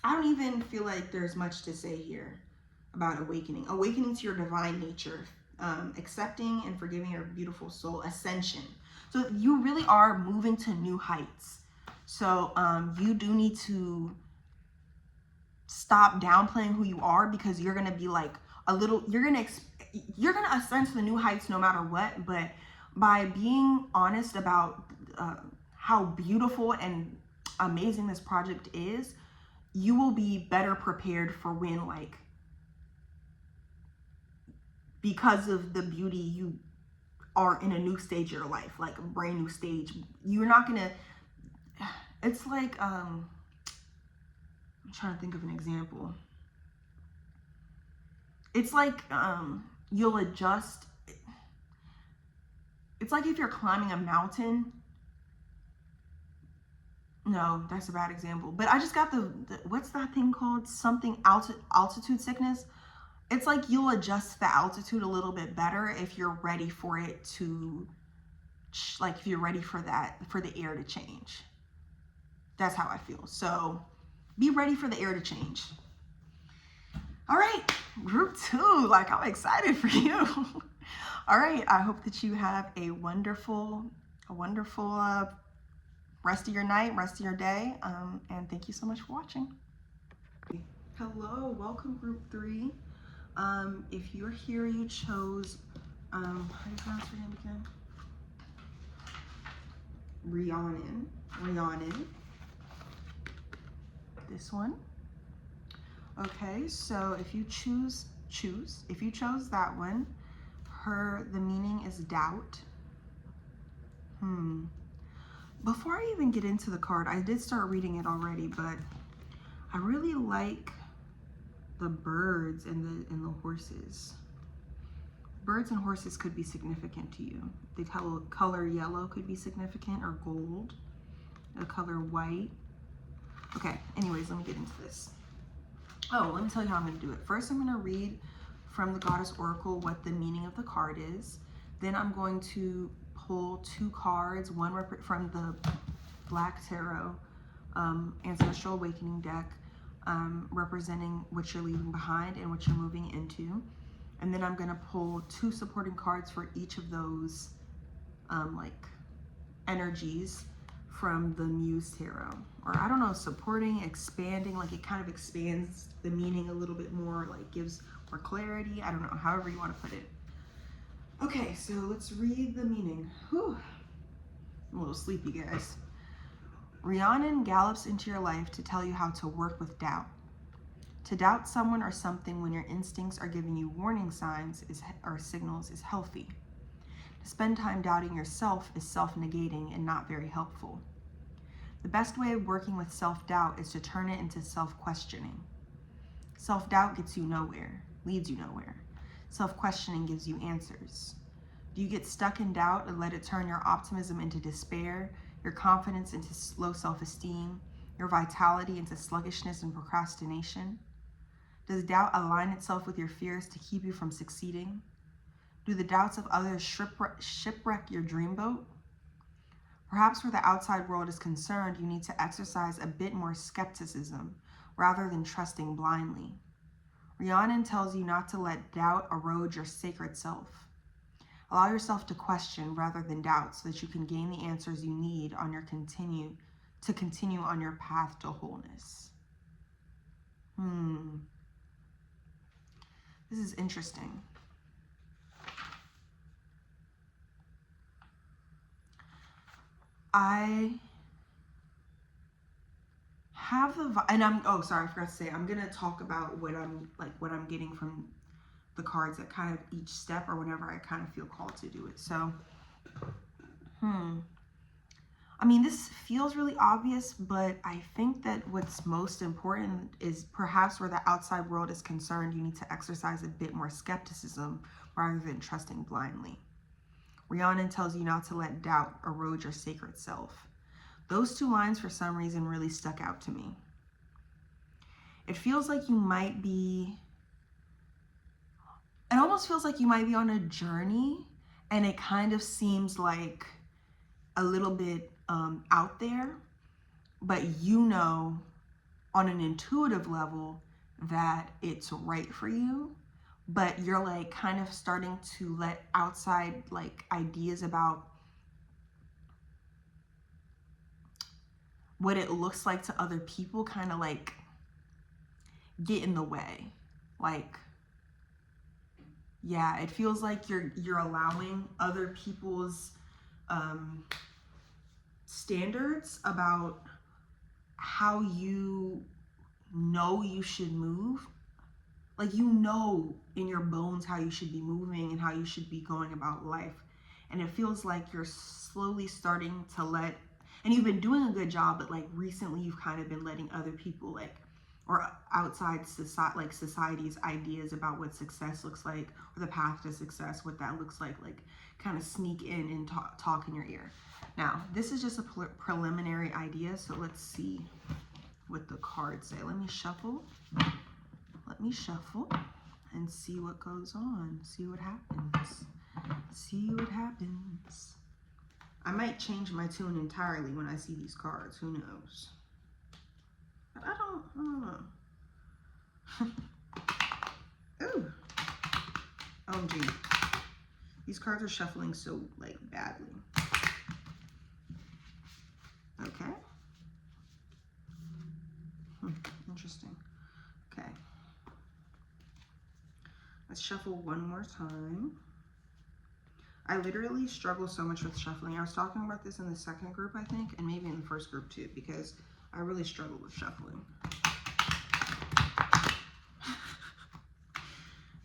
I don't even feel like there's much to say here about awakening. Awakening to your divine nature, accepting and forgiving your beautiful soul, ascension. So you really are moving to new heights. So you do need to stop downplaying who you are, because you're gonna be like a little, you're gonna ascend to the new heights no matter what. But by being honest about how beautiful and amazing this project is, you will be better prepared for when, like, because of the beauty, you are in a new stage of your life, like a brand new stage. You're not gonna, it's like, I'm trying to think of an example. It's like, you'll adjust. It's like if you're climbing a mountain. No, that's a bad example. But I just got the what's that thing called? Something altitude sickness. It's like you'll adjust the altitude a little bit better if you're ready for it to, like if you're ready for that, for the air to change. That's how I feel. So be ready for the air to change. All right, group 2, like I'm excited for you. All right, I hope that you have a wonderful rest of your night, rest of your day, and thank you so much for watching. Hello, welcome group 3. If you're here, you chose, how do you pronounce your name again? Rhiannon. This one. Okay, so if you chose that one, the meaning is doubt. Before I even get into the card, I did start reading it already, but I really like the birds and the horses. Birds and horses could be significant to you. The color yellow could be significant, or gold. The color white. Okay, anyways, let me get into this. Oh, let me tell you how I'm going to do it. First, I'm going to read from the Goddess Oracle what the meaning of the card is. Then I'm going to pull 2 cards, one from the Black Tarot Ancestral Awakening deck, representing what you're leaving behind and what you're moving into. And then I'm going to pull 2 supporting cards for each of those like energies from the Muse Tarot. Or I don't know, supporting, expanding, like it kind of expands the meaning a little bit more, like gives more clarity. I don't know, however you want to put it. Okay, so let's read the meaning. Whew. I'm a little sleepy, guys. Rhiannon gallops into your life to tell you how to work with doubt. To doubt someone or something when your instincts are giving you warning signs or signals is healthy. To spend time doubting yourself is self-negating and not very helpful. The best way of working with self-doubt is to turn it into self-questioning. Self-doubt gets you nowhere, leads you nowhere. Self-questioning gives you answers. Do you get stuck in doubt and let it turn your optimism into despair, your confidence into low self-esteem, your vitality into sluggishness and procrastination? Does doubt align itself with your fears to keep you from succeeding? Do the doubts of others shipwreck your dreamboat? Perhaps where the outside world is concerned, you need to exercise a bit more skepticism rather than trusting blindly. Rhiannon tells you not to let doubt erode your sacred self. Allow yourself to question rather than doubt so that you can gain the answers you need to continue on your path to wholeness. This is interesting. I have sorry, I forgot to say, I'm going to talk about what I'm getting from the cards at kind of each step or whenever I kind of feel called to do it. So, I mean, this feels really obvious, but I think that what's most important is perhaps where the outside world is concerned, you need to exercise a bit more skepticism rather than trusting blindly. Rhiannon tells you not to let doubt erode your sacred self. Those 2 lines, for some reason, really stuck out to me. It feels like you might be, it almost feels like you might be on a journey, and it kind of seems like a little bit out there, but you know on an intuitive level that it's right for you, but you're like kind of starting to let outside like ideas about what it looks like to other people kind of like get in the way. Like, yeah, it feels like you're allowing other people's standards about how you know you should move. Like, you know in your bones how you should be moving and how you should be going about life. And it feels like you're slowly starting to let, and you've been doing a good job, but like recently you've kind of been letting other people like, or outside society's ideas about what success looks like, or the path to success, what that looks like kind of sneak in and talk in your ear. Now, this is just a preliminary idea, so let's see what the cards say. Let me shuffle and see what goes on, see what happens. I might change my tune entirely when I see these cards, who knows? But I don't know. Ooh. OMG. These cards are shuffling so like badly. Okay. Interesting. Okay. Let's shuffle one more time. I literally struggle so much with shuffling. I was talking about this in the second group, I think, and maybe in the first group too, because I really struggle with shuffling.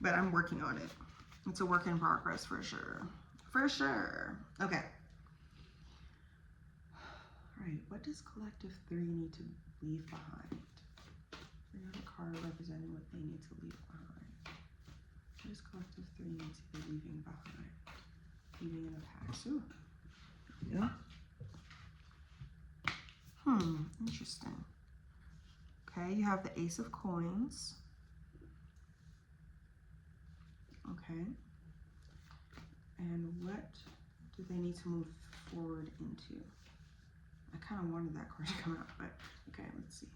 but I'm working on it. It's a work in progress for sure. For sure. Okay. All right, what does collective 3 need to leave behind? We have a card representing what they need to leave behind. What does collective 3 need to be leaving behind? Leaving in the past. Ooh. Yeah. Interesting. Okay, you have the Ace of Coins. Okay. And what do they need to move forward into? I kind of wanted that card to come out, but okay, let's see.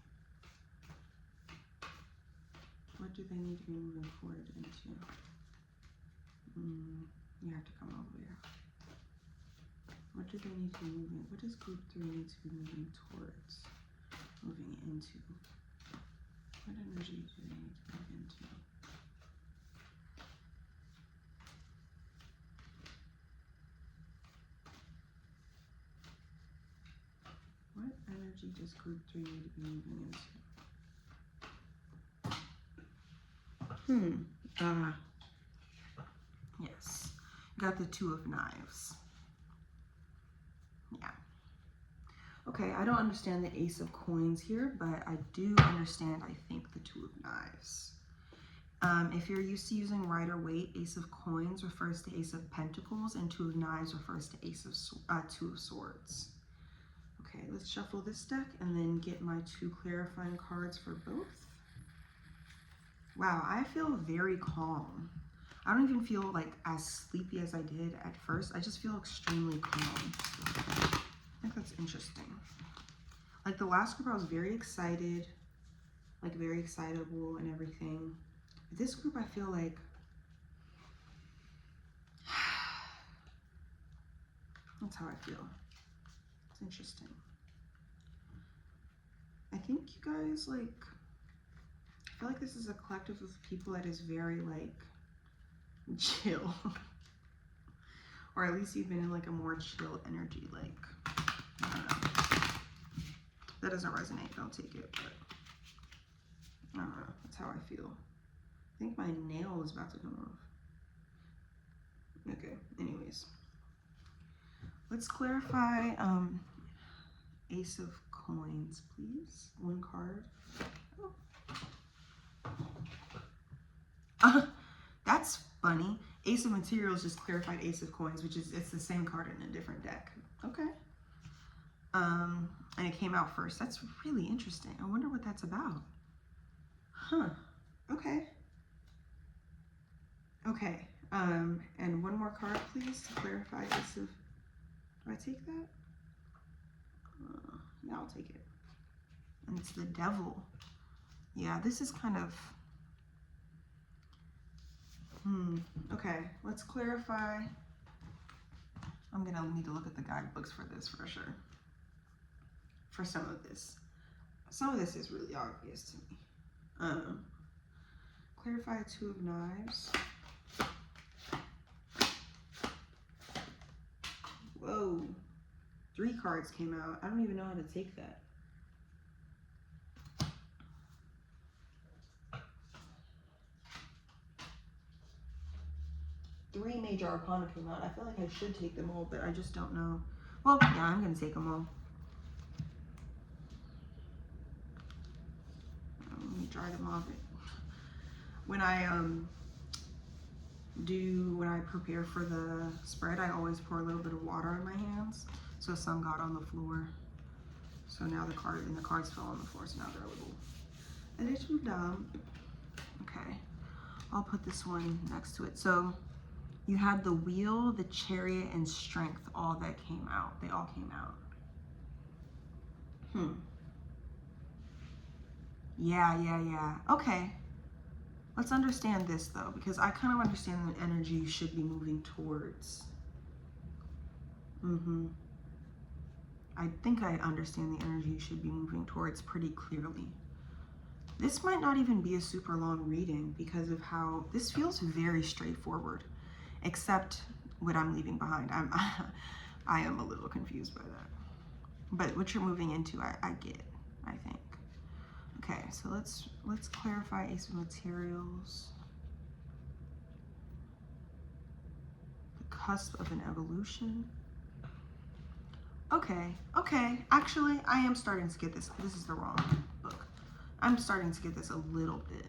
What do they need to be moving forward into? You have to come all the way out. What do they need to be moving? What does group 3 need to be moving towards? Moving into? What energy do they need to move into? What energy does group 3 need to be moving into? Yes. Got the 2 of Knives. Yeah. Okay, I don't understand the Ace of Coins here, but I do understand, I think, the 2 of Knives. If you're used to using Rider-Waite, Ace of Coins refers to Ace of Pentacles, and 2 of Knives refers to 2 of Swords. Okay, let's shuffle this deck and then get my 2 clarifying cards for both. Wow, I feel very calm. I don't even feel like as sleepy as I did at first. I just feel extremely calm. I think that's interesting. Like the last group, I was very excited, like very excitable and everything. This group, I feel like that's how I feel. It's interesting. I think you guys like, I feel like this is a collective of people that is very like chill. Or at least you've been in like a more chill energy, like, I don't know. That doesn't resonate, don't take it, but I don't know, that's how I feel. I think my nail is about to come off. Okay, anyways. Let's clarify Ace of Coins, please. 1 card. Oh. That's funny. Ace of Materials just clarified Ace of Coins, which is, it's the same card in a different deck. Okay. And it came out first. That's really interesting. I wonder what that's about. Huh. Okay. Okay. And 1 more card, please, to clarify Ace of... Do I take that? Yeah, I'll take it. And it's the Devil. Yeah, this is kind of... Okay, let's clarify. I'm gonna need to look at the guidebooks for this for sure. For some of this. Some of this is really obvious to me. Clarify 2 of Knives. Whoa. 3 cards came out. I don't even know how to take that. Three Major Arcana came out. I feel like I should take them all, but I just don't know. Well, yeah, I'm going to take them all. Let me dry them off. When I prepare for the spread, I always pour a little bit of water on my hands. So some got on the floor. So now the cards fell on the floor, so now they're a little down. Okay, I'll put this one next to it. So you had the Wheel, the Chariot, and Strength, all that came out. They all came out. Yeah. Okay. Let's understand this though, because I kind of understand the energy you should be moving towards. I think I understand the energy you should be moving towards pretty clearly. This might not even be a super long reading because of how this feels very straightforward, except what I'm leaving behind. I am a little confused by that. But what you're moving into, I get, I think. Okay, so let's clarify Ace of Materials. cusp of an evolution. Okay. Actually, I am starting to get this. This is the wrong book. I'm starting to get this a little bit.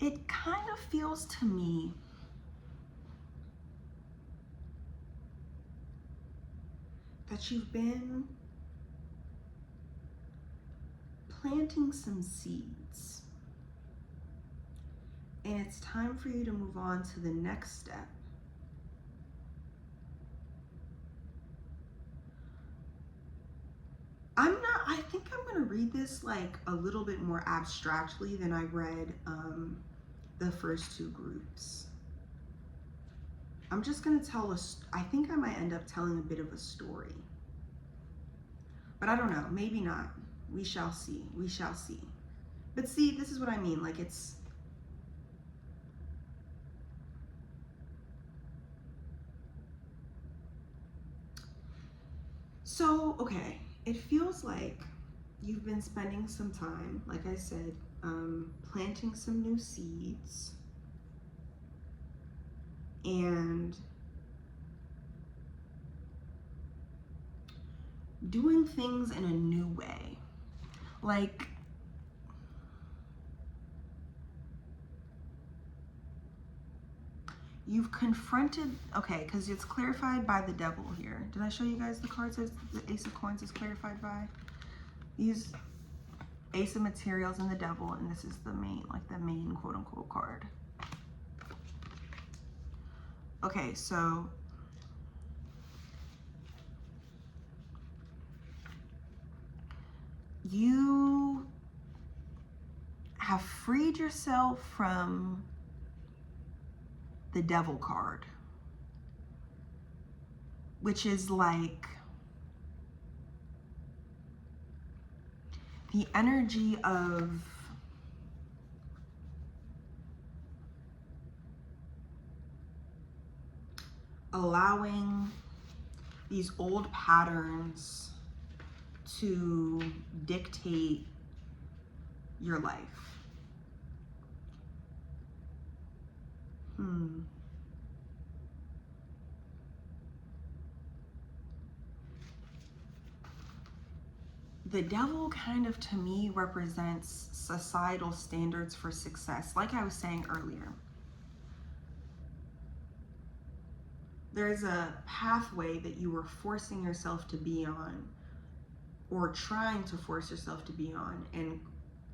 It kind of feels to me that you've been planting some seeds, and it's time for you to move on to the next step. I think I'm going to read this like a little bit more abstractly than I read the first two groups. I'm just going to tell I think I might end up telling a bit of a story. But I don't know, maybe not. We shall see. We shall see. But see, this is what I mean. Like it's, so, okay, it feels like you've been spending some time, like I said, planting some new seeds and doing things in a new way. Like, you've confronted, okay, because it's clarified by the devil here. Did I show you guys the cards as the Ace of Coins is clarified by? These Ace of Materials and the devil, and this is the main, like the main quote unquote card. Okay, so you have freed yourself from the devil card, which is like the energy of allowing these old patterns to dictate your life. The devil kind of, to me, represents societal standards for success. Like I was saying earlier, there's a pathway that you were forcing yourself to be on, or trying to force yourself to be on, and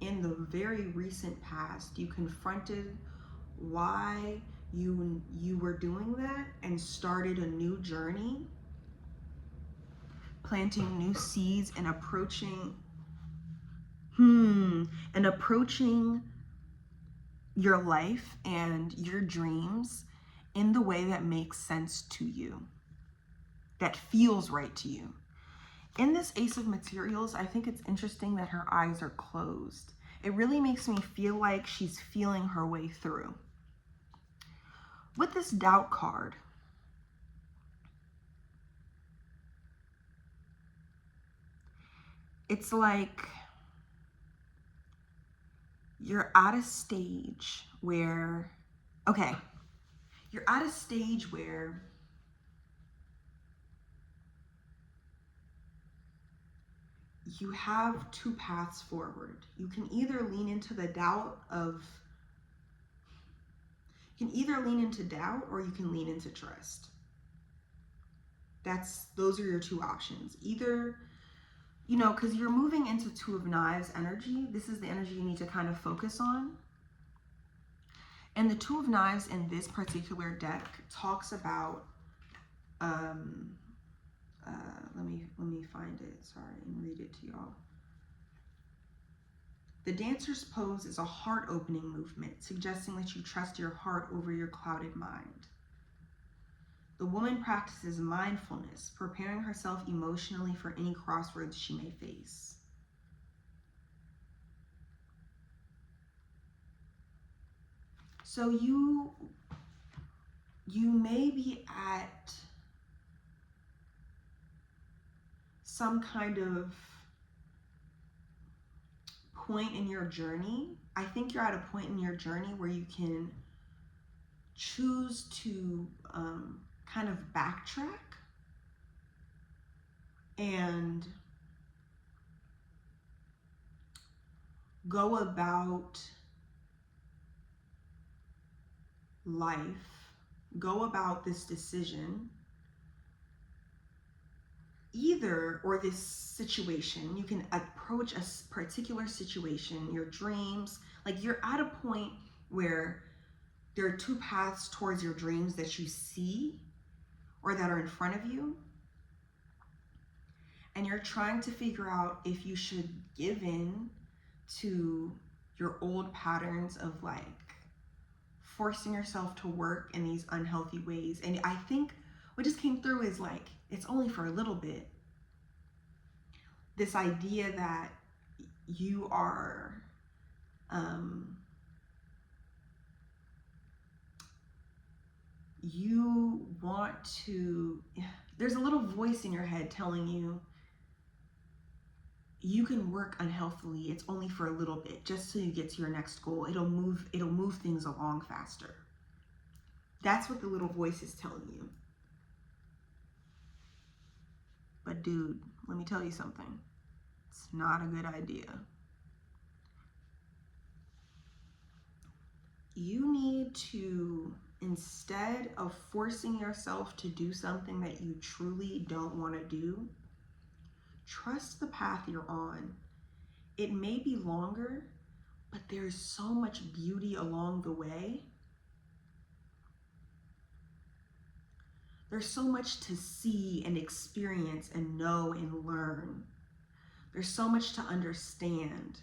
in the very recent past, you confronted why you were doing that and started a new journey, planting new seeds and approaching your life and your dreams in the way that makes sense to you, that feels right to you. In this Ace of Materials, I think it's interesting that her eyes are closed. It really makes me feel like she's feeling her way through. With this Doubt card, it's like you're at a stage where, you're at a stage where you have two paths forward. You can either lean into the doubt or you can lean into trust. Those are your two options. Either, because you're moving into Two of Knives energy. This is the energy you need to kind of focus on. And the Two of Knives in this particular deck talks about, let me find it, sorry, and read it to y'all. The dancer's pose is a heart-opening movement, suggesting that you trust your heart over your clouded mind. The woman practices mindfulness, preparing herself emotionally for any crossroads she may face. So you may be at some kind of point in your journey. I think you're at a point in your journey where you can choose to kind of backtrack and go about life, go about this decision, or this situation. You can approach a particular situation, your dreams. Like, you're at a point where there are two paths towards your dreams that you see or that are in front of you. And you're trying to figure out if you should give in to your old patterns of like forcing yourself to work in these unhealthy ways. And I think what just came through is like, it's only for a little bit. This idea that you are you want to, there's a little voice in your head telling you you can work unhealthily. It's only for a little bit, just so you get to your next goal. It'll move things along faster. That's what the little voice is telling you. But dude, let me tell you something. It's not a good idea. You need to, instead of forcing yourself to do something that you truly don't want to do, trust the path you're on. It may be longer, but there's so much beauty along the way. There's so much to see and experience and know and learn. There's so much to understand.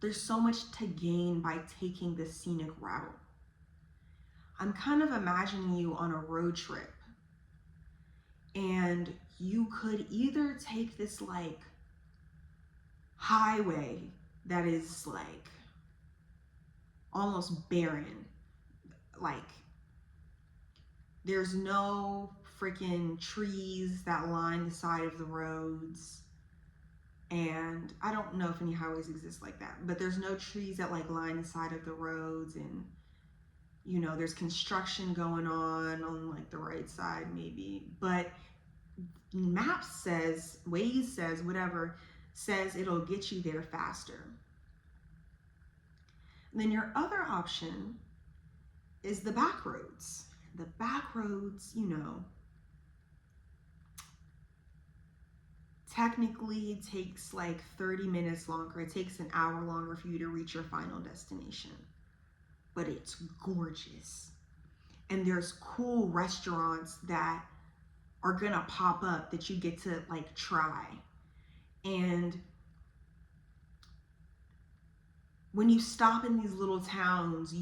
There's so much to gain by taking this scenic route. I'm kind of imagining you on a road trip, and you could either take this like highway that is like almost barren, like there's no freaking trees that line the side of the roads. And I don't know if any highways exist like that, but there's no trees that like line the side of the roads, and you know, there's construction going on like the right side maybe, but Maps says, Waze says, whatever, says it'll get you there faster. And then your other option is the back roads. The back roads, you know, technically takes like 30 minutes longer. It takes an hour longer for you to reach your final destination. But it's gorgeous. And there's cool restaurants that are gonna pop up that you get to like try. And when you stop in these little towns,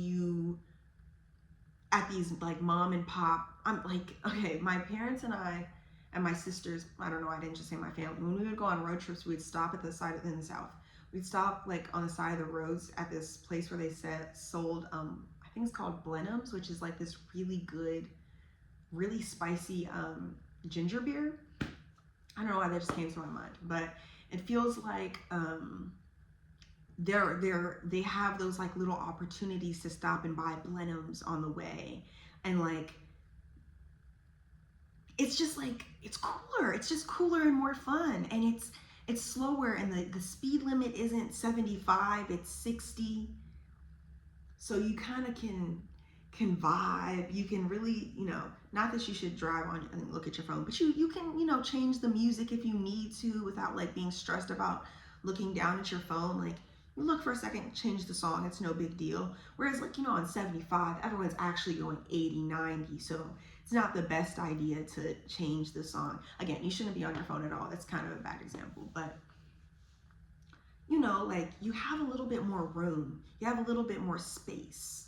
at these like mom and pop, I'm like, okay, my parents and I and my sisters, I don't know, I didn't just say my family. When we would go on road trips, we'd stop at the side in the South. We'd stop like on the side of the roads at this place where they sold, I think it's called Blenheim's, which is like this really good, really spicy ginger beer. I don't know why that just came to my mind, but it feels like they have those like little opportunities to stop and buy Blenheim's on the way, and like it's just like it's cooler. It's just cooler and more fun, and it's slower, and the speed limit isn't 75, it's 60. So you kind of can vibe. You can really, you know, not that you should drive on and look at your phone, but you can, you know, change the music if you need to without like being stressed about looking down at your phone. Like, you look for a second, change the song, it's no big deal. Whereas like, you know, on 75, everyone's actually going 80, 90. So it's not the best idea to change the song. Again, you shouldn't be on your phone at all. That's kind of a bad example, but you know, like you have a little bit more room. You have a little bit more space.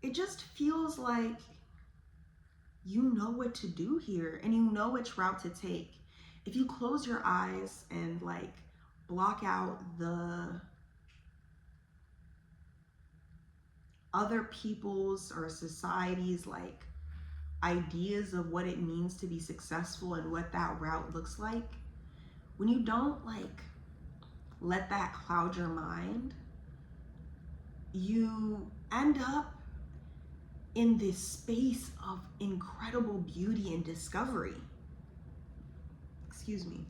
It just feels like you know what to do here, and you know which route to take. If you close your eyes and like block out the other people's or society's like ideas of what it means to be successful and what that route looks like, when you don't like let that cloud your mind, you end up in this space of incredible beauty and discovery. Excuse me.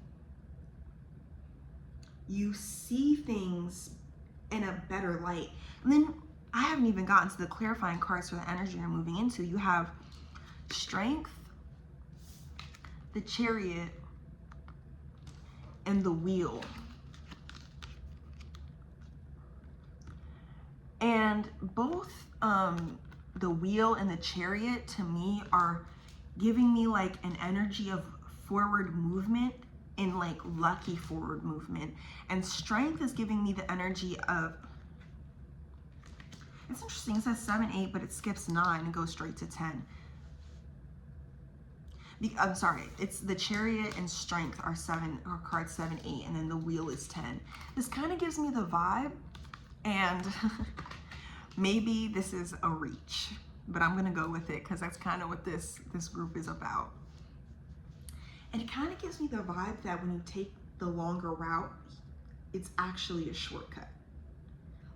You see things in a better light. And then I haven't even gotten to the clarifying cards for the energy you're moving into. You have Strength, the Chariot, and the Wheel. And both the Wheel and the Chariot to me are giving me like an energy of forward movement, in like lucky forward movement. And Strength is giving me the energy of, it's interesting, it says 7, 8, but it skips 9 and goes straight to 10. I'm sorry, it's the Chariot and Strength are cards 7, 8, and then the Wheel is 10. This kind of gives me the vibe, and maybe this is a reach, but I'm gonna go with it because that's kind of what this group is about. And it kind of gives me the vibe that when you take the longer route, it's actually a shortcut.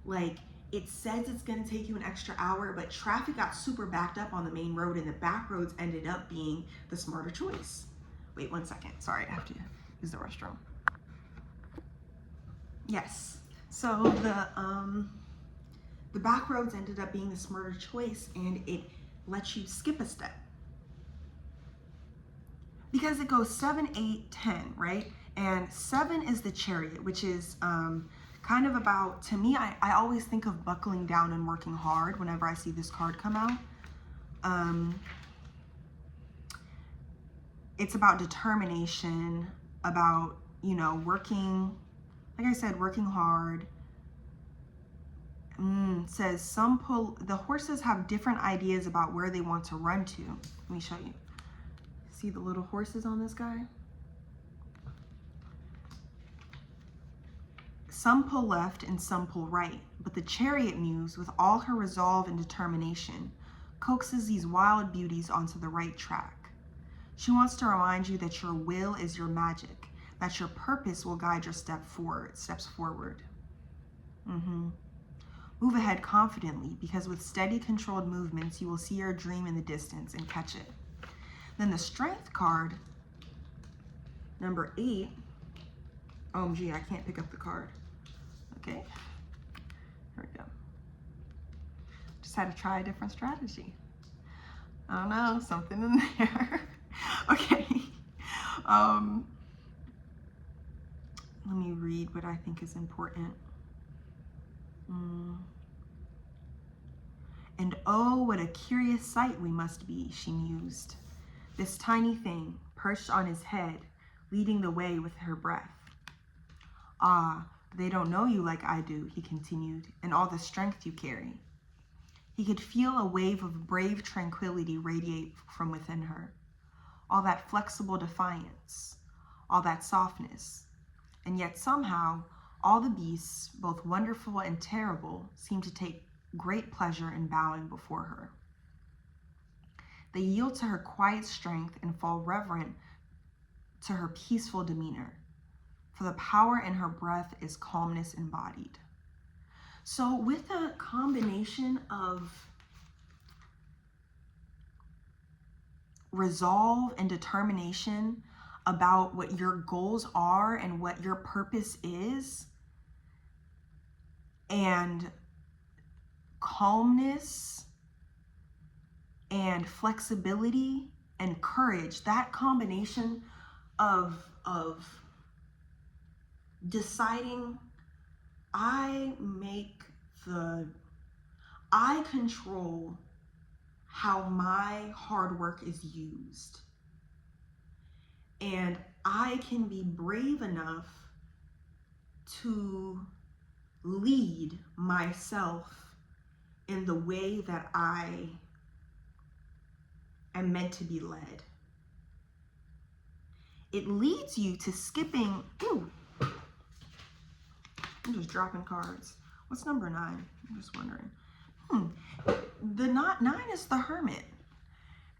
Like, it says it's gonna take you an extra hour, but traffic got super backed up on the main road and the back roads ended up being the smarter choice. Wait 1 second, sorry, I have to use the restroom. Yes, so the back roads ended up being the smarter choice, and it lets you skip a step. Because it goes 7, 8, 10, right? And 7 is the Chariot, which is kind of about, to me, I always think of buckling down and working hard whenever I see this card come out. It's about determination, about, you know, working, like I said, working hard. Says the horses have different ideas about where they want to run to. Let me show you. See the little horses on this guy? Some pull left and some pull right, but the Chariot Muse, with all her resolve and determination, coaxes these wild beauties onto the right track. She wants to remind you that your will is your magic, that your purpose will guide your steps forward. Move ahead confidently, because with steady, controlled movements, you will see your dream in the distance and catch it. Then the Strength card, number 8. OMG, I can't pick up the card. Okay, here we go. Just had to try a different strategy. I don't know, something in there. Okay. Let me read what I think is important. And oh, what a curious sight we must be, she mused. This tiny thing, perched on his head, leading the way with her breath. Ah, they don't know you like I do, he continued, and all the strength you carry. He could feel a wave of brave tranquility radiate from within her. All that flexible defiance, all that softness. And yet somehow, all the beasts, both wonderful and terrible, seemed to take great pleasure in bowing before her. They yield to her quiet strength and fall reverent to her peaceful demeanor, for the power in her breath is calmness embodied. So with a combination of resolve and determination about what your goals are and what your purpose is, and calmness and flexibility and courage, that combination of deciding I control how my hard work is used, and I can be brave enough to lead myself in the way that I am meant to be led. It leads you to skipping, ooh, I'm just dropping cards. What's number 9? I'm just wondering. The 9 is the Hermit.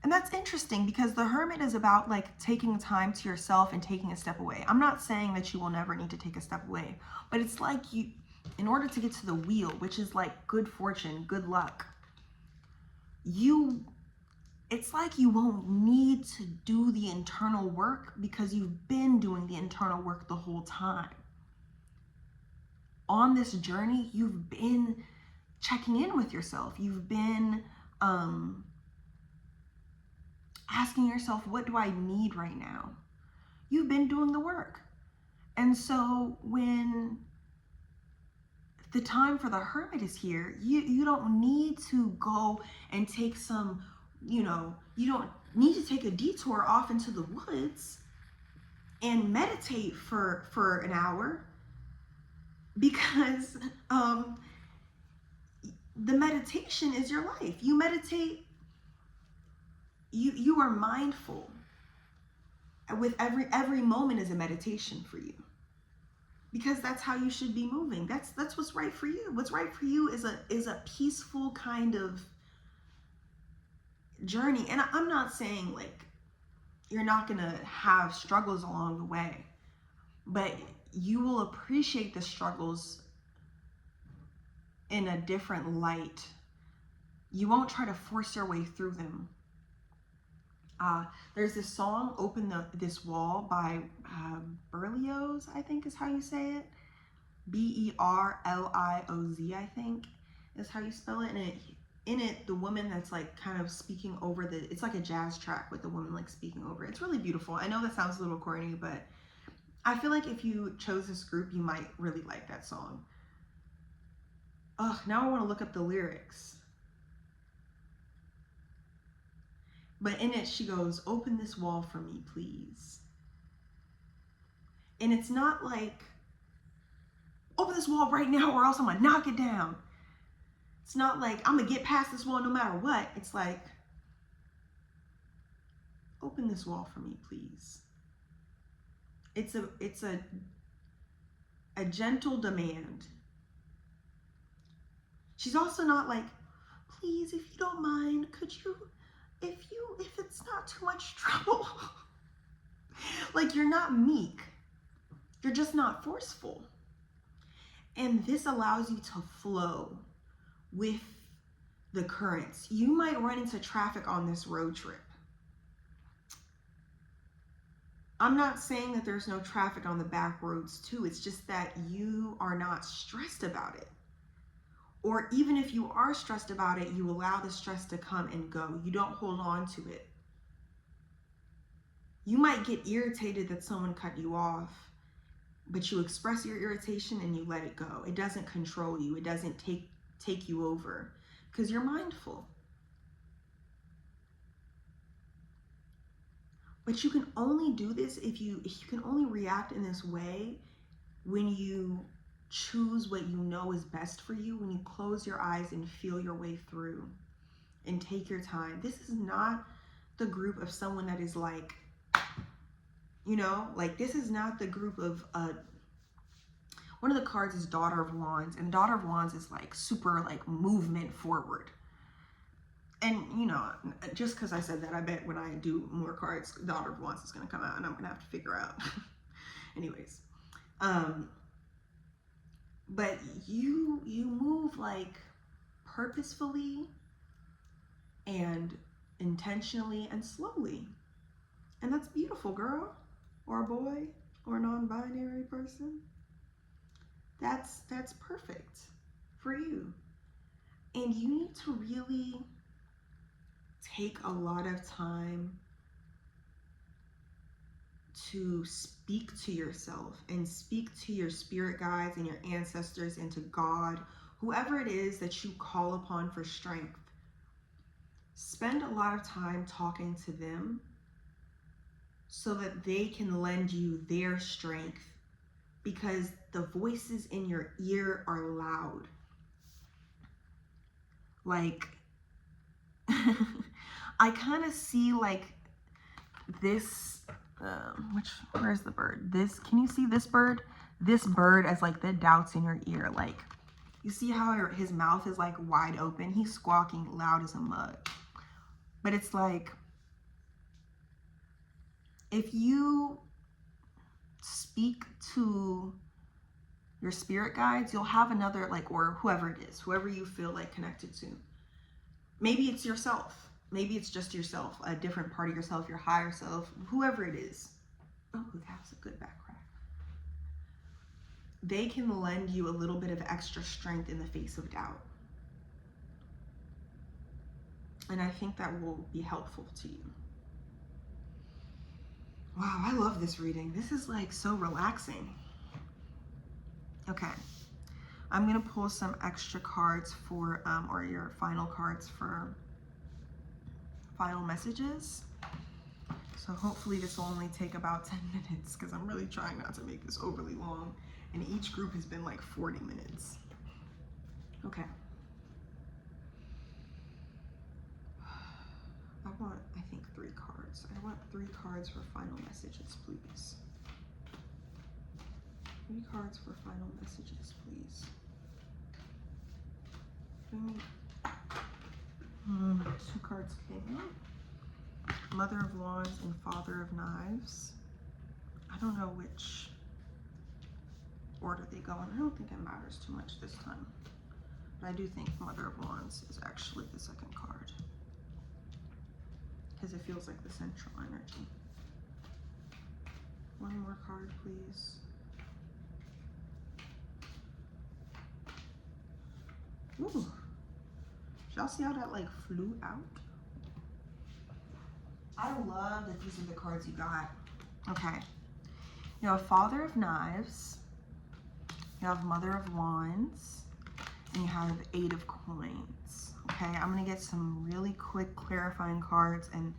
And that's interesting because the hermit is about like taking time to yourself and taking a step away. I'm not saying that you will never need to take a step away, but it's like you, in order to get to the wheel, which is like good fortune, good luck, it's like you won't need to do the internal work because you've been doing the internal work the whole time. On this journey, you've been checking in with yourself. You've been asking yourself, what do I need right now? You've been doing the work. And so when the time for the hermit is here, you don't need to go and take some, you don't need to take a detour off into the woods and meditate for an hour, because the meditation is your life. You meditate, you are mindful. With every moment is a meditation for you, because that's how you should be moving. That's what's right for you. What's right for you is a peaceful kind of journey. And I'm not saying like you're not gonna have struggles along the way, but you will appreciate the struggles in a different light. You won't try to force your way through them. There's this song, Open This Wall, by Berlioz, I think is how you say it. Berlioz, I think is how you spell it. And in it, the woman that's like kind of speaking over it's like a jazz track with the woman like speaking over it. It's really beautiful. I know that sounds a little corny, but I feel like if you chose this group, you might really like that song. Ugh, now I want to look up the lyrics. But in it, she goes, open this wall for me, please. And it's not like, open this wall right now or else I'm going to knock it down. It's not like, I'm going to get past this wall no matter what. It's like, open this wall for me, please. It's a gentle demand. She's also not like, please, if you don't mind, could you, if it's not too much trouble. Like, you're not meek. You're just not forceful. And this allows you to flow with the currents. You might run into traffic on this road trip. I'm not saying that there's no traffic on the back roads too. It's just that you are not stressed about it. Or even if you are stressed about it, you allow the stress to come and go. You don't hold on to it. You might get irritated that someone cut you off, but you express your irritation and you let it go. It doesn't control you. It doesn't take you over because you're mindful. But you can only do this if you can only react in this way when you choose what you know is best for you, when you close your eyes and feel your way through and take your time. This is not the group of someone that is like, like this is not the group of, one of the cards is Daughter of Wands, and Daughter of Wands is like super like movement forward. And just because I said that, I bet when I do more cards, Daughter of Wands is going to come out and I'm going to have to figure out. Anyways, but you move like purposefully and intentionally and slowly. And that's beautiful, girl, or boy, or non-binary person. That's perfect for you. And you need to really take a lot of time to speak to yourself and speak to your spirit guides and your ancestors and to God, whoever it is that you call upon for strength. Spend a lot of time talking to them so that they can lend you their strength, because the voices in your ear are loud. Like, I kind of see like this, where's the bird? Can you see this bird? This bird as like the doubts in your ear. Like, you see how his mouth is like wide open? He's squawking loud as a mug. But it's like, if you speak to your spirit guides, you'll have another, like, or whoever it is, whoever you feel like connected to. Maybe it's yourself. Maybe it's just yourself, a different part of yourself, your higher self, whoever it is. Oh, that's a good back crack. They can lend you a little bit of extra strength in the face of doubt. And I think that will be helpful to you. Wow, I love this reading. This is like so relaxing. Okay, I'm gonna pull some extra cards for, or your final cards for final messages. So hopefully this will only take about 10 minutes because I'm really trying not to make this overly long. And each group has been like 40 minutes. Okay. I want, I think, 3 cards. I want 3 cards for final messages, please. 3 cards for final messages, please. 2 cards came out. Mother of Wands and Father of Knives. I don't know which order they go in. I don't think it matters too much this time. But I do think Mother of Wands is actually the second card, because it feels like the central energy. 1 more card, please. Ooh. Did y'all see how that like flew out? I love that these are the cards you got. Okay. You have Father of Knives, you have Mother of Wands, and you have 8 of Coins. Okay, I'm gonna get some really quick clarifying cards and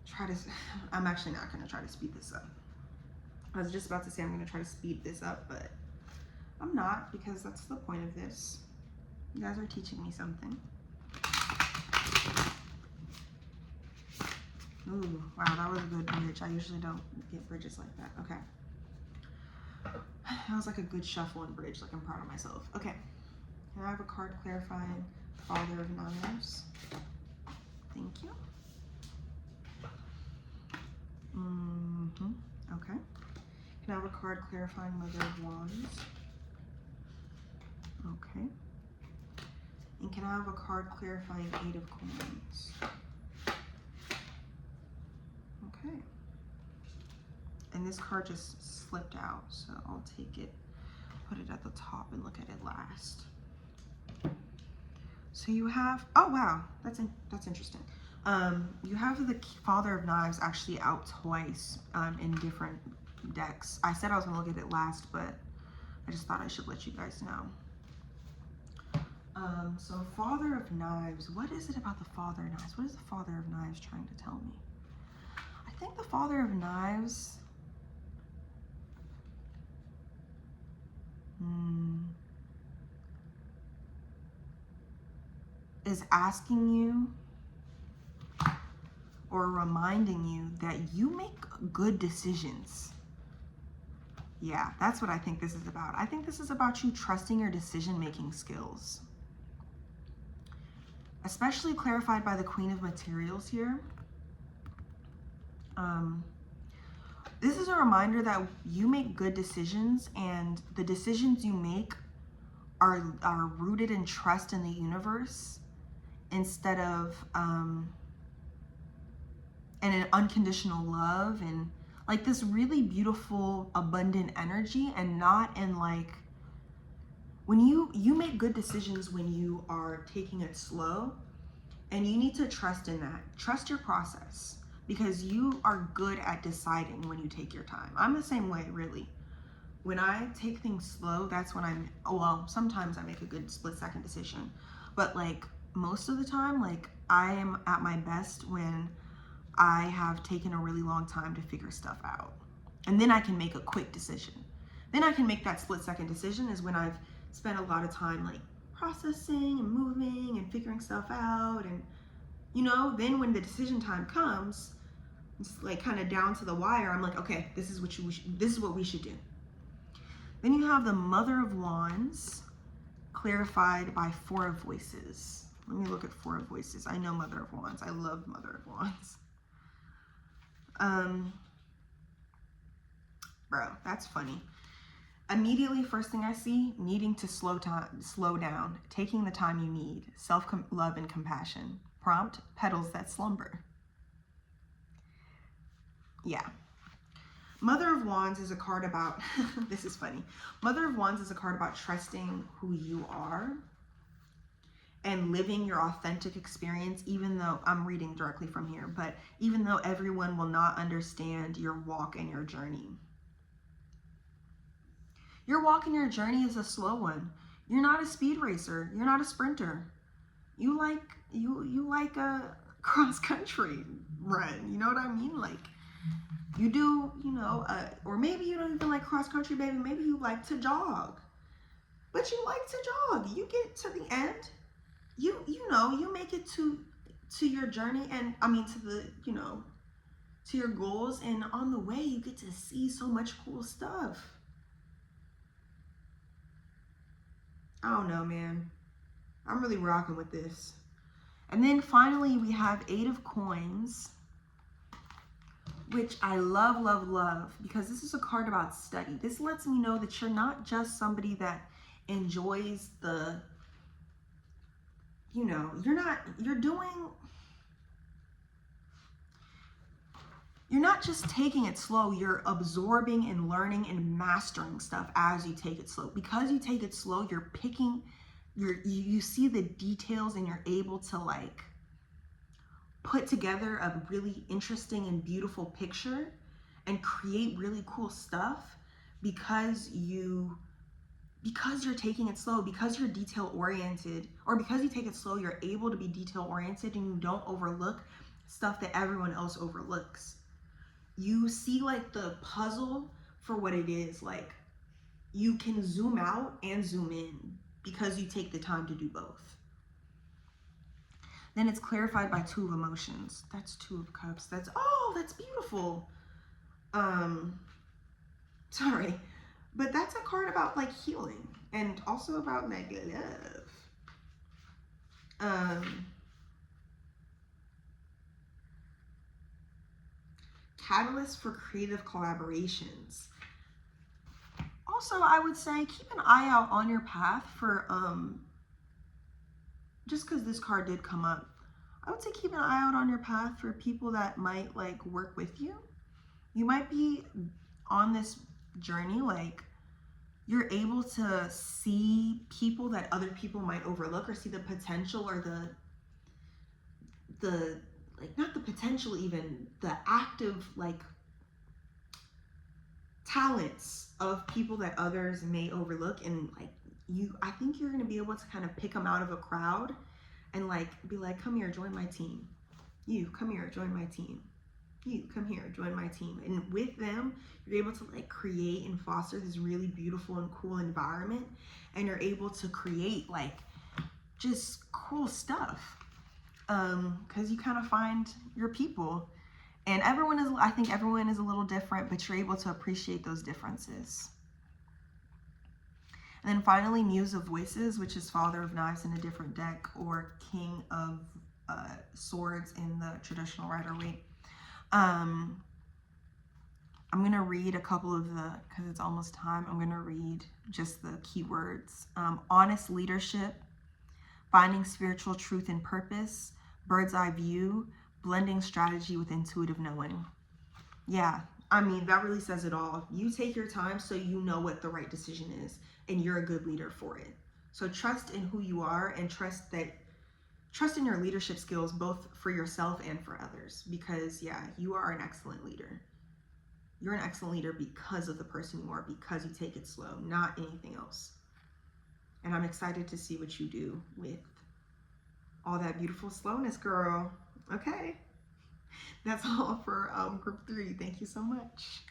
try to, I'm actually not gonna try to speed this up. I was just about to say I'm gonna try to speed this up, but I'm not, because that's the point of this. You guys are teaching me something. Ooh, wow, that was a good bridge. I usually don't get bridges like that. Okay. That was like a good shuffle and bridge. Like, I'm proud of myself. Okay. Can I have a card clarifying Father of Knives? Thank you. Okay. Can I have a card clarifying Mother of Wands? Okay. And can I have a card clarifying 8 of Coins? Okay. And this card just slipped out, so I'll take it, put it at the top, and look at it last. So you have, oh wow, that's interesting. You have the Father of Knives actually out twice in different decks. I said I was gonna look at it last, but I just thought I should let you guys know. So Father of Knives, what is it about the Father of Knives? What is the Father of Knives trying to tell me? I think the Father of Knives, is asking you or reminding you that you make good decisions. Yeah, that's what I think this is about. I think this is about you trusting your decision-making skills. Especially clarified by the Queen of Materials here. This is a reminder that you make good decisions, and the decisions you make are rooted in trust in the universe instead of and an unconditional love, and like this really beautiful abundant energy, and not in like, when you make good decisions when you are taking it slow, and you need to trust in that. Trust your process, because you are good at deciding when you take your time. I'm the same way, really. When I take things slow, that's when well, sometimes I make a good split-second decision, but like most of the time, like I am at my best when I have taken a really long time to figure stuff out. And then I can make a quick decision. Then I can make that split-second decision, is when I've spent a lot of time like processing and moving and figuring stuff out. And you know, then when the decision time comes, it's like kind of down to the wire. I'm like, okay, this is what we should do. Then you have the Mother of Wands clarified by 4 of Voices. Let me look at 4 of Voices. I know Mother of Wands. I love Mother of Wands. Bro, that's funny. Immediately, first thing I see, needing to slow down, taking the time you need, self-love and compassion. Prompt, petals that slumber. Yeah. Mother of Wands is a card about, this is funny. Mother of Wands is a card about trusting who you are and living your authentic experience, even though, I'm reading directly from here, but even though everyone will not understand your walk and your journey. Your walk and your journey is a slow one. You're not a speed racer. You're not a sprinter. You like a cross country run. You know what I mean? Like you do, or maybe you don't even like cross country, baby. Maybe you like to jog, but you like to jog. You get to the end. You make it to your journey, and I mean to the to your goals, and on the way you get to see so much cool stuff. I don't know, man. I'm really rocking with this. And then finally we have 8 of Coins, which I love, love, love, because this is a card about study. This lets me know that you're not just somebody that enjoys the, you're not just taking it slow, you're absorbing and learning and mastering stuff as you take it slow. Because you take it slow, you're picking, you see the details, and you're able to like put together a really interesting and beautiful picture and create really cool stuff because you're taking it slow, because you're detail oriented, or because you take it slow, you're able to be detail oriented and you don't overlook stuff that everyone else overlooks. You see like the puzzle for what it is. Like you can zoom out and zoom in because you take the time to do both. Then it's clarified by 2 of Emotions. That's 2 of Cups. That's beautiful. Sorry, but that's a card about like healing and also about like love. Catalyst for creative collaborations. Also, I would say keep an eye out on your path for just because this card did come up, I would say keep an eye out on your path for people that might like work with you. You might be on this journey, like you're able to see people that other people might overlook, or see the potential, or the like, not the potential, even the active like talents of people that others may overlook. And like I think you're going to be able to kind of pick them out of a crowd and like be like, come here, join my team. You come here, join my team. You come here, join my team. And with them, you're able to like create and foster this really beautiful and cool environment, and you're able to create like just cool stuff because you kind of find your people. And I think everyone is a little different, but you're able to appreciate those differences. And then finally, Muse of Voices, which is Father of Knives in a different deck, or King of Swords in the traditional Rider-Waite. I'm going to read a couple of because it's almost time, I'm going to read just the keywords. Honest leadership, finding spiritual truth and purpose, bird's eye view, blending strategy with intuitive knowing. Yeah, I mean, that really says it all. You take your time so you know what the right decision is, and you're a good leader for it. So trust in who you are, and trust in your leadership skills, both for yourself and for others, because yeah, you are an excellent leader. You're an excellent leader because of the person you are, because you take it slow, not anything else. And I'm excited to see what you do with all that beautiful slowness, girl. Okay. That's all for group 3. Thank you so much.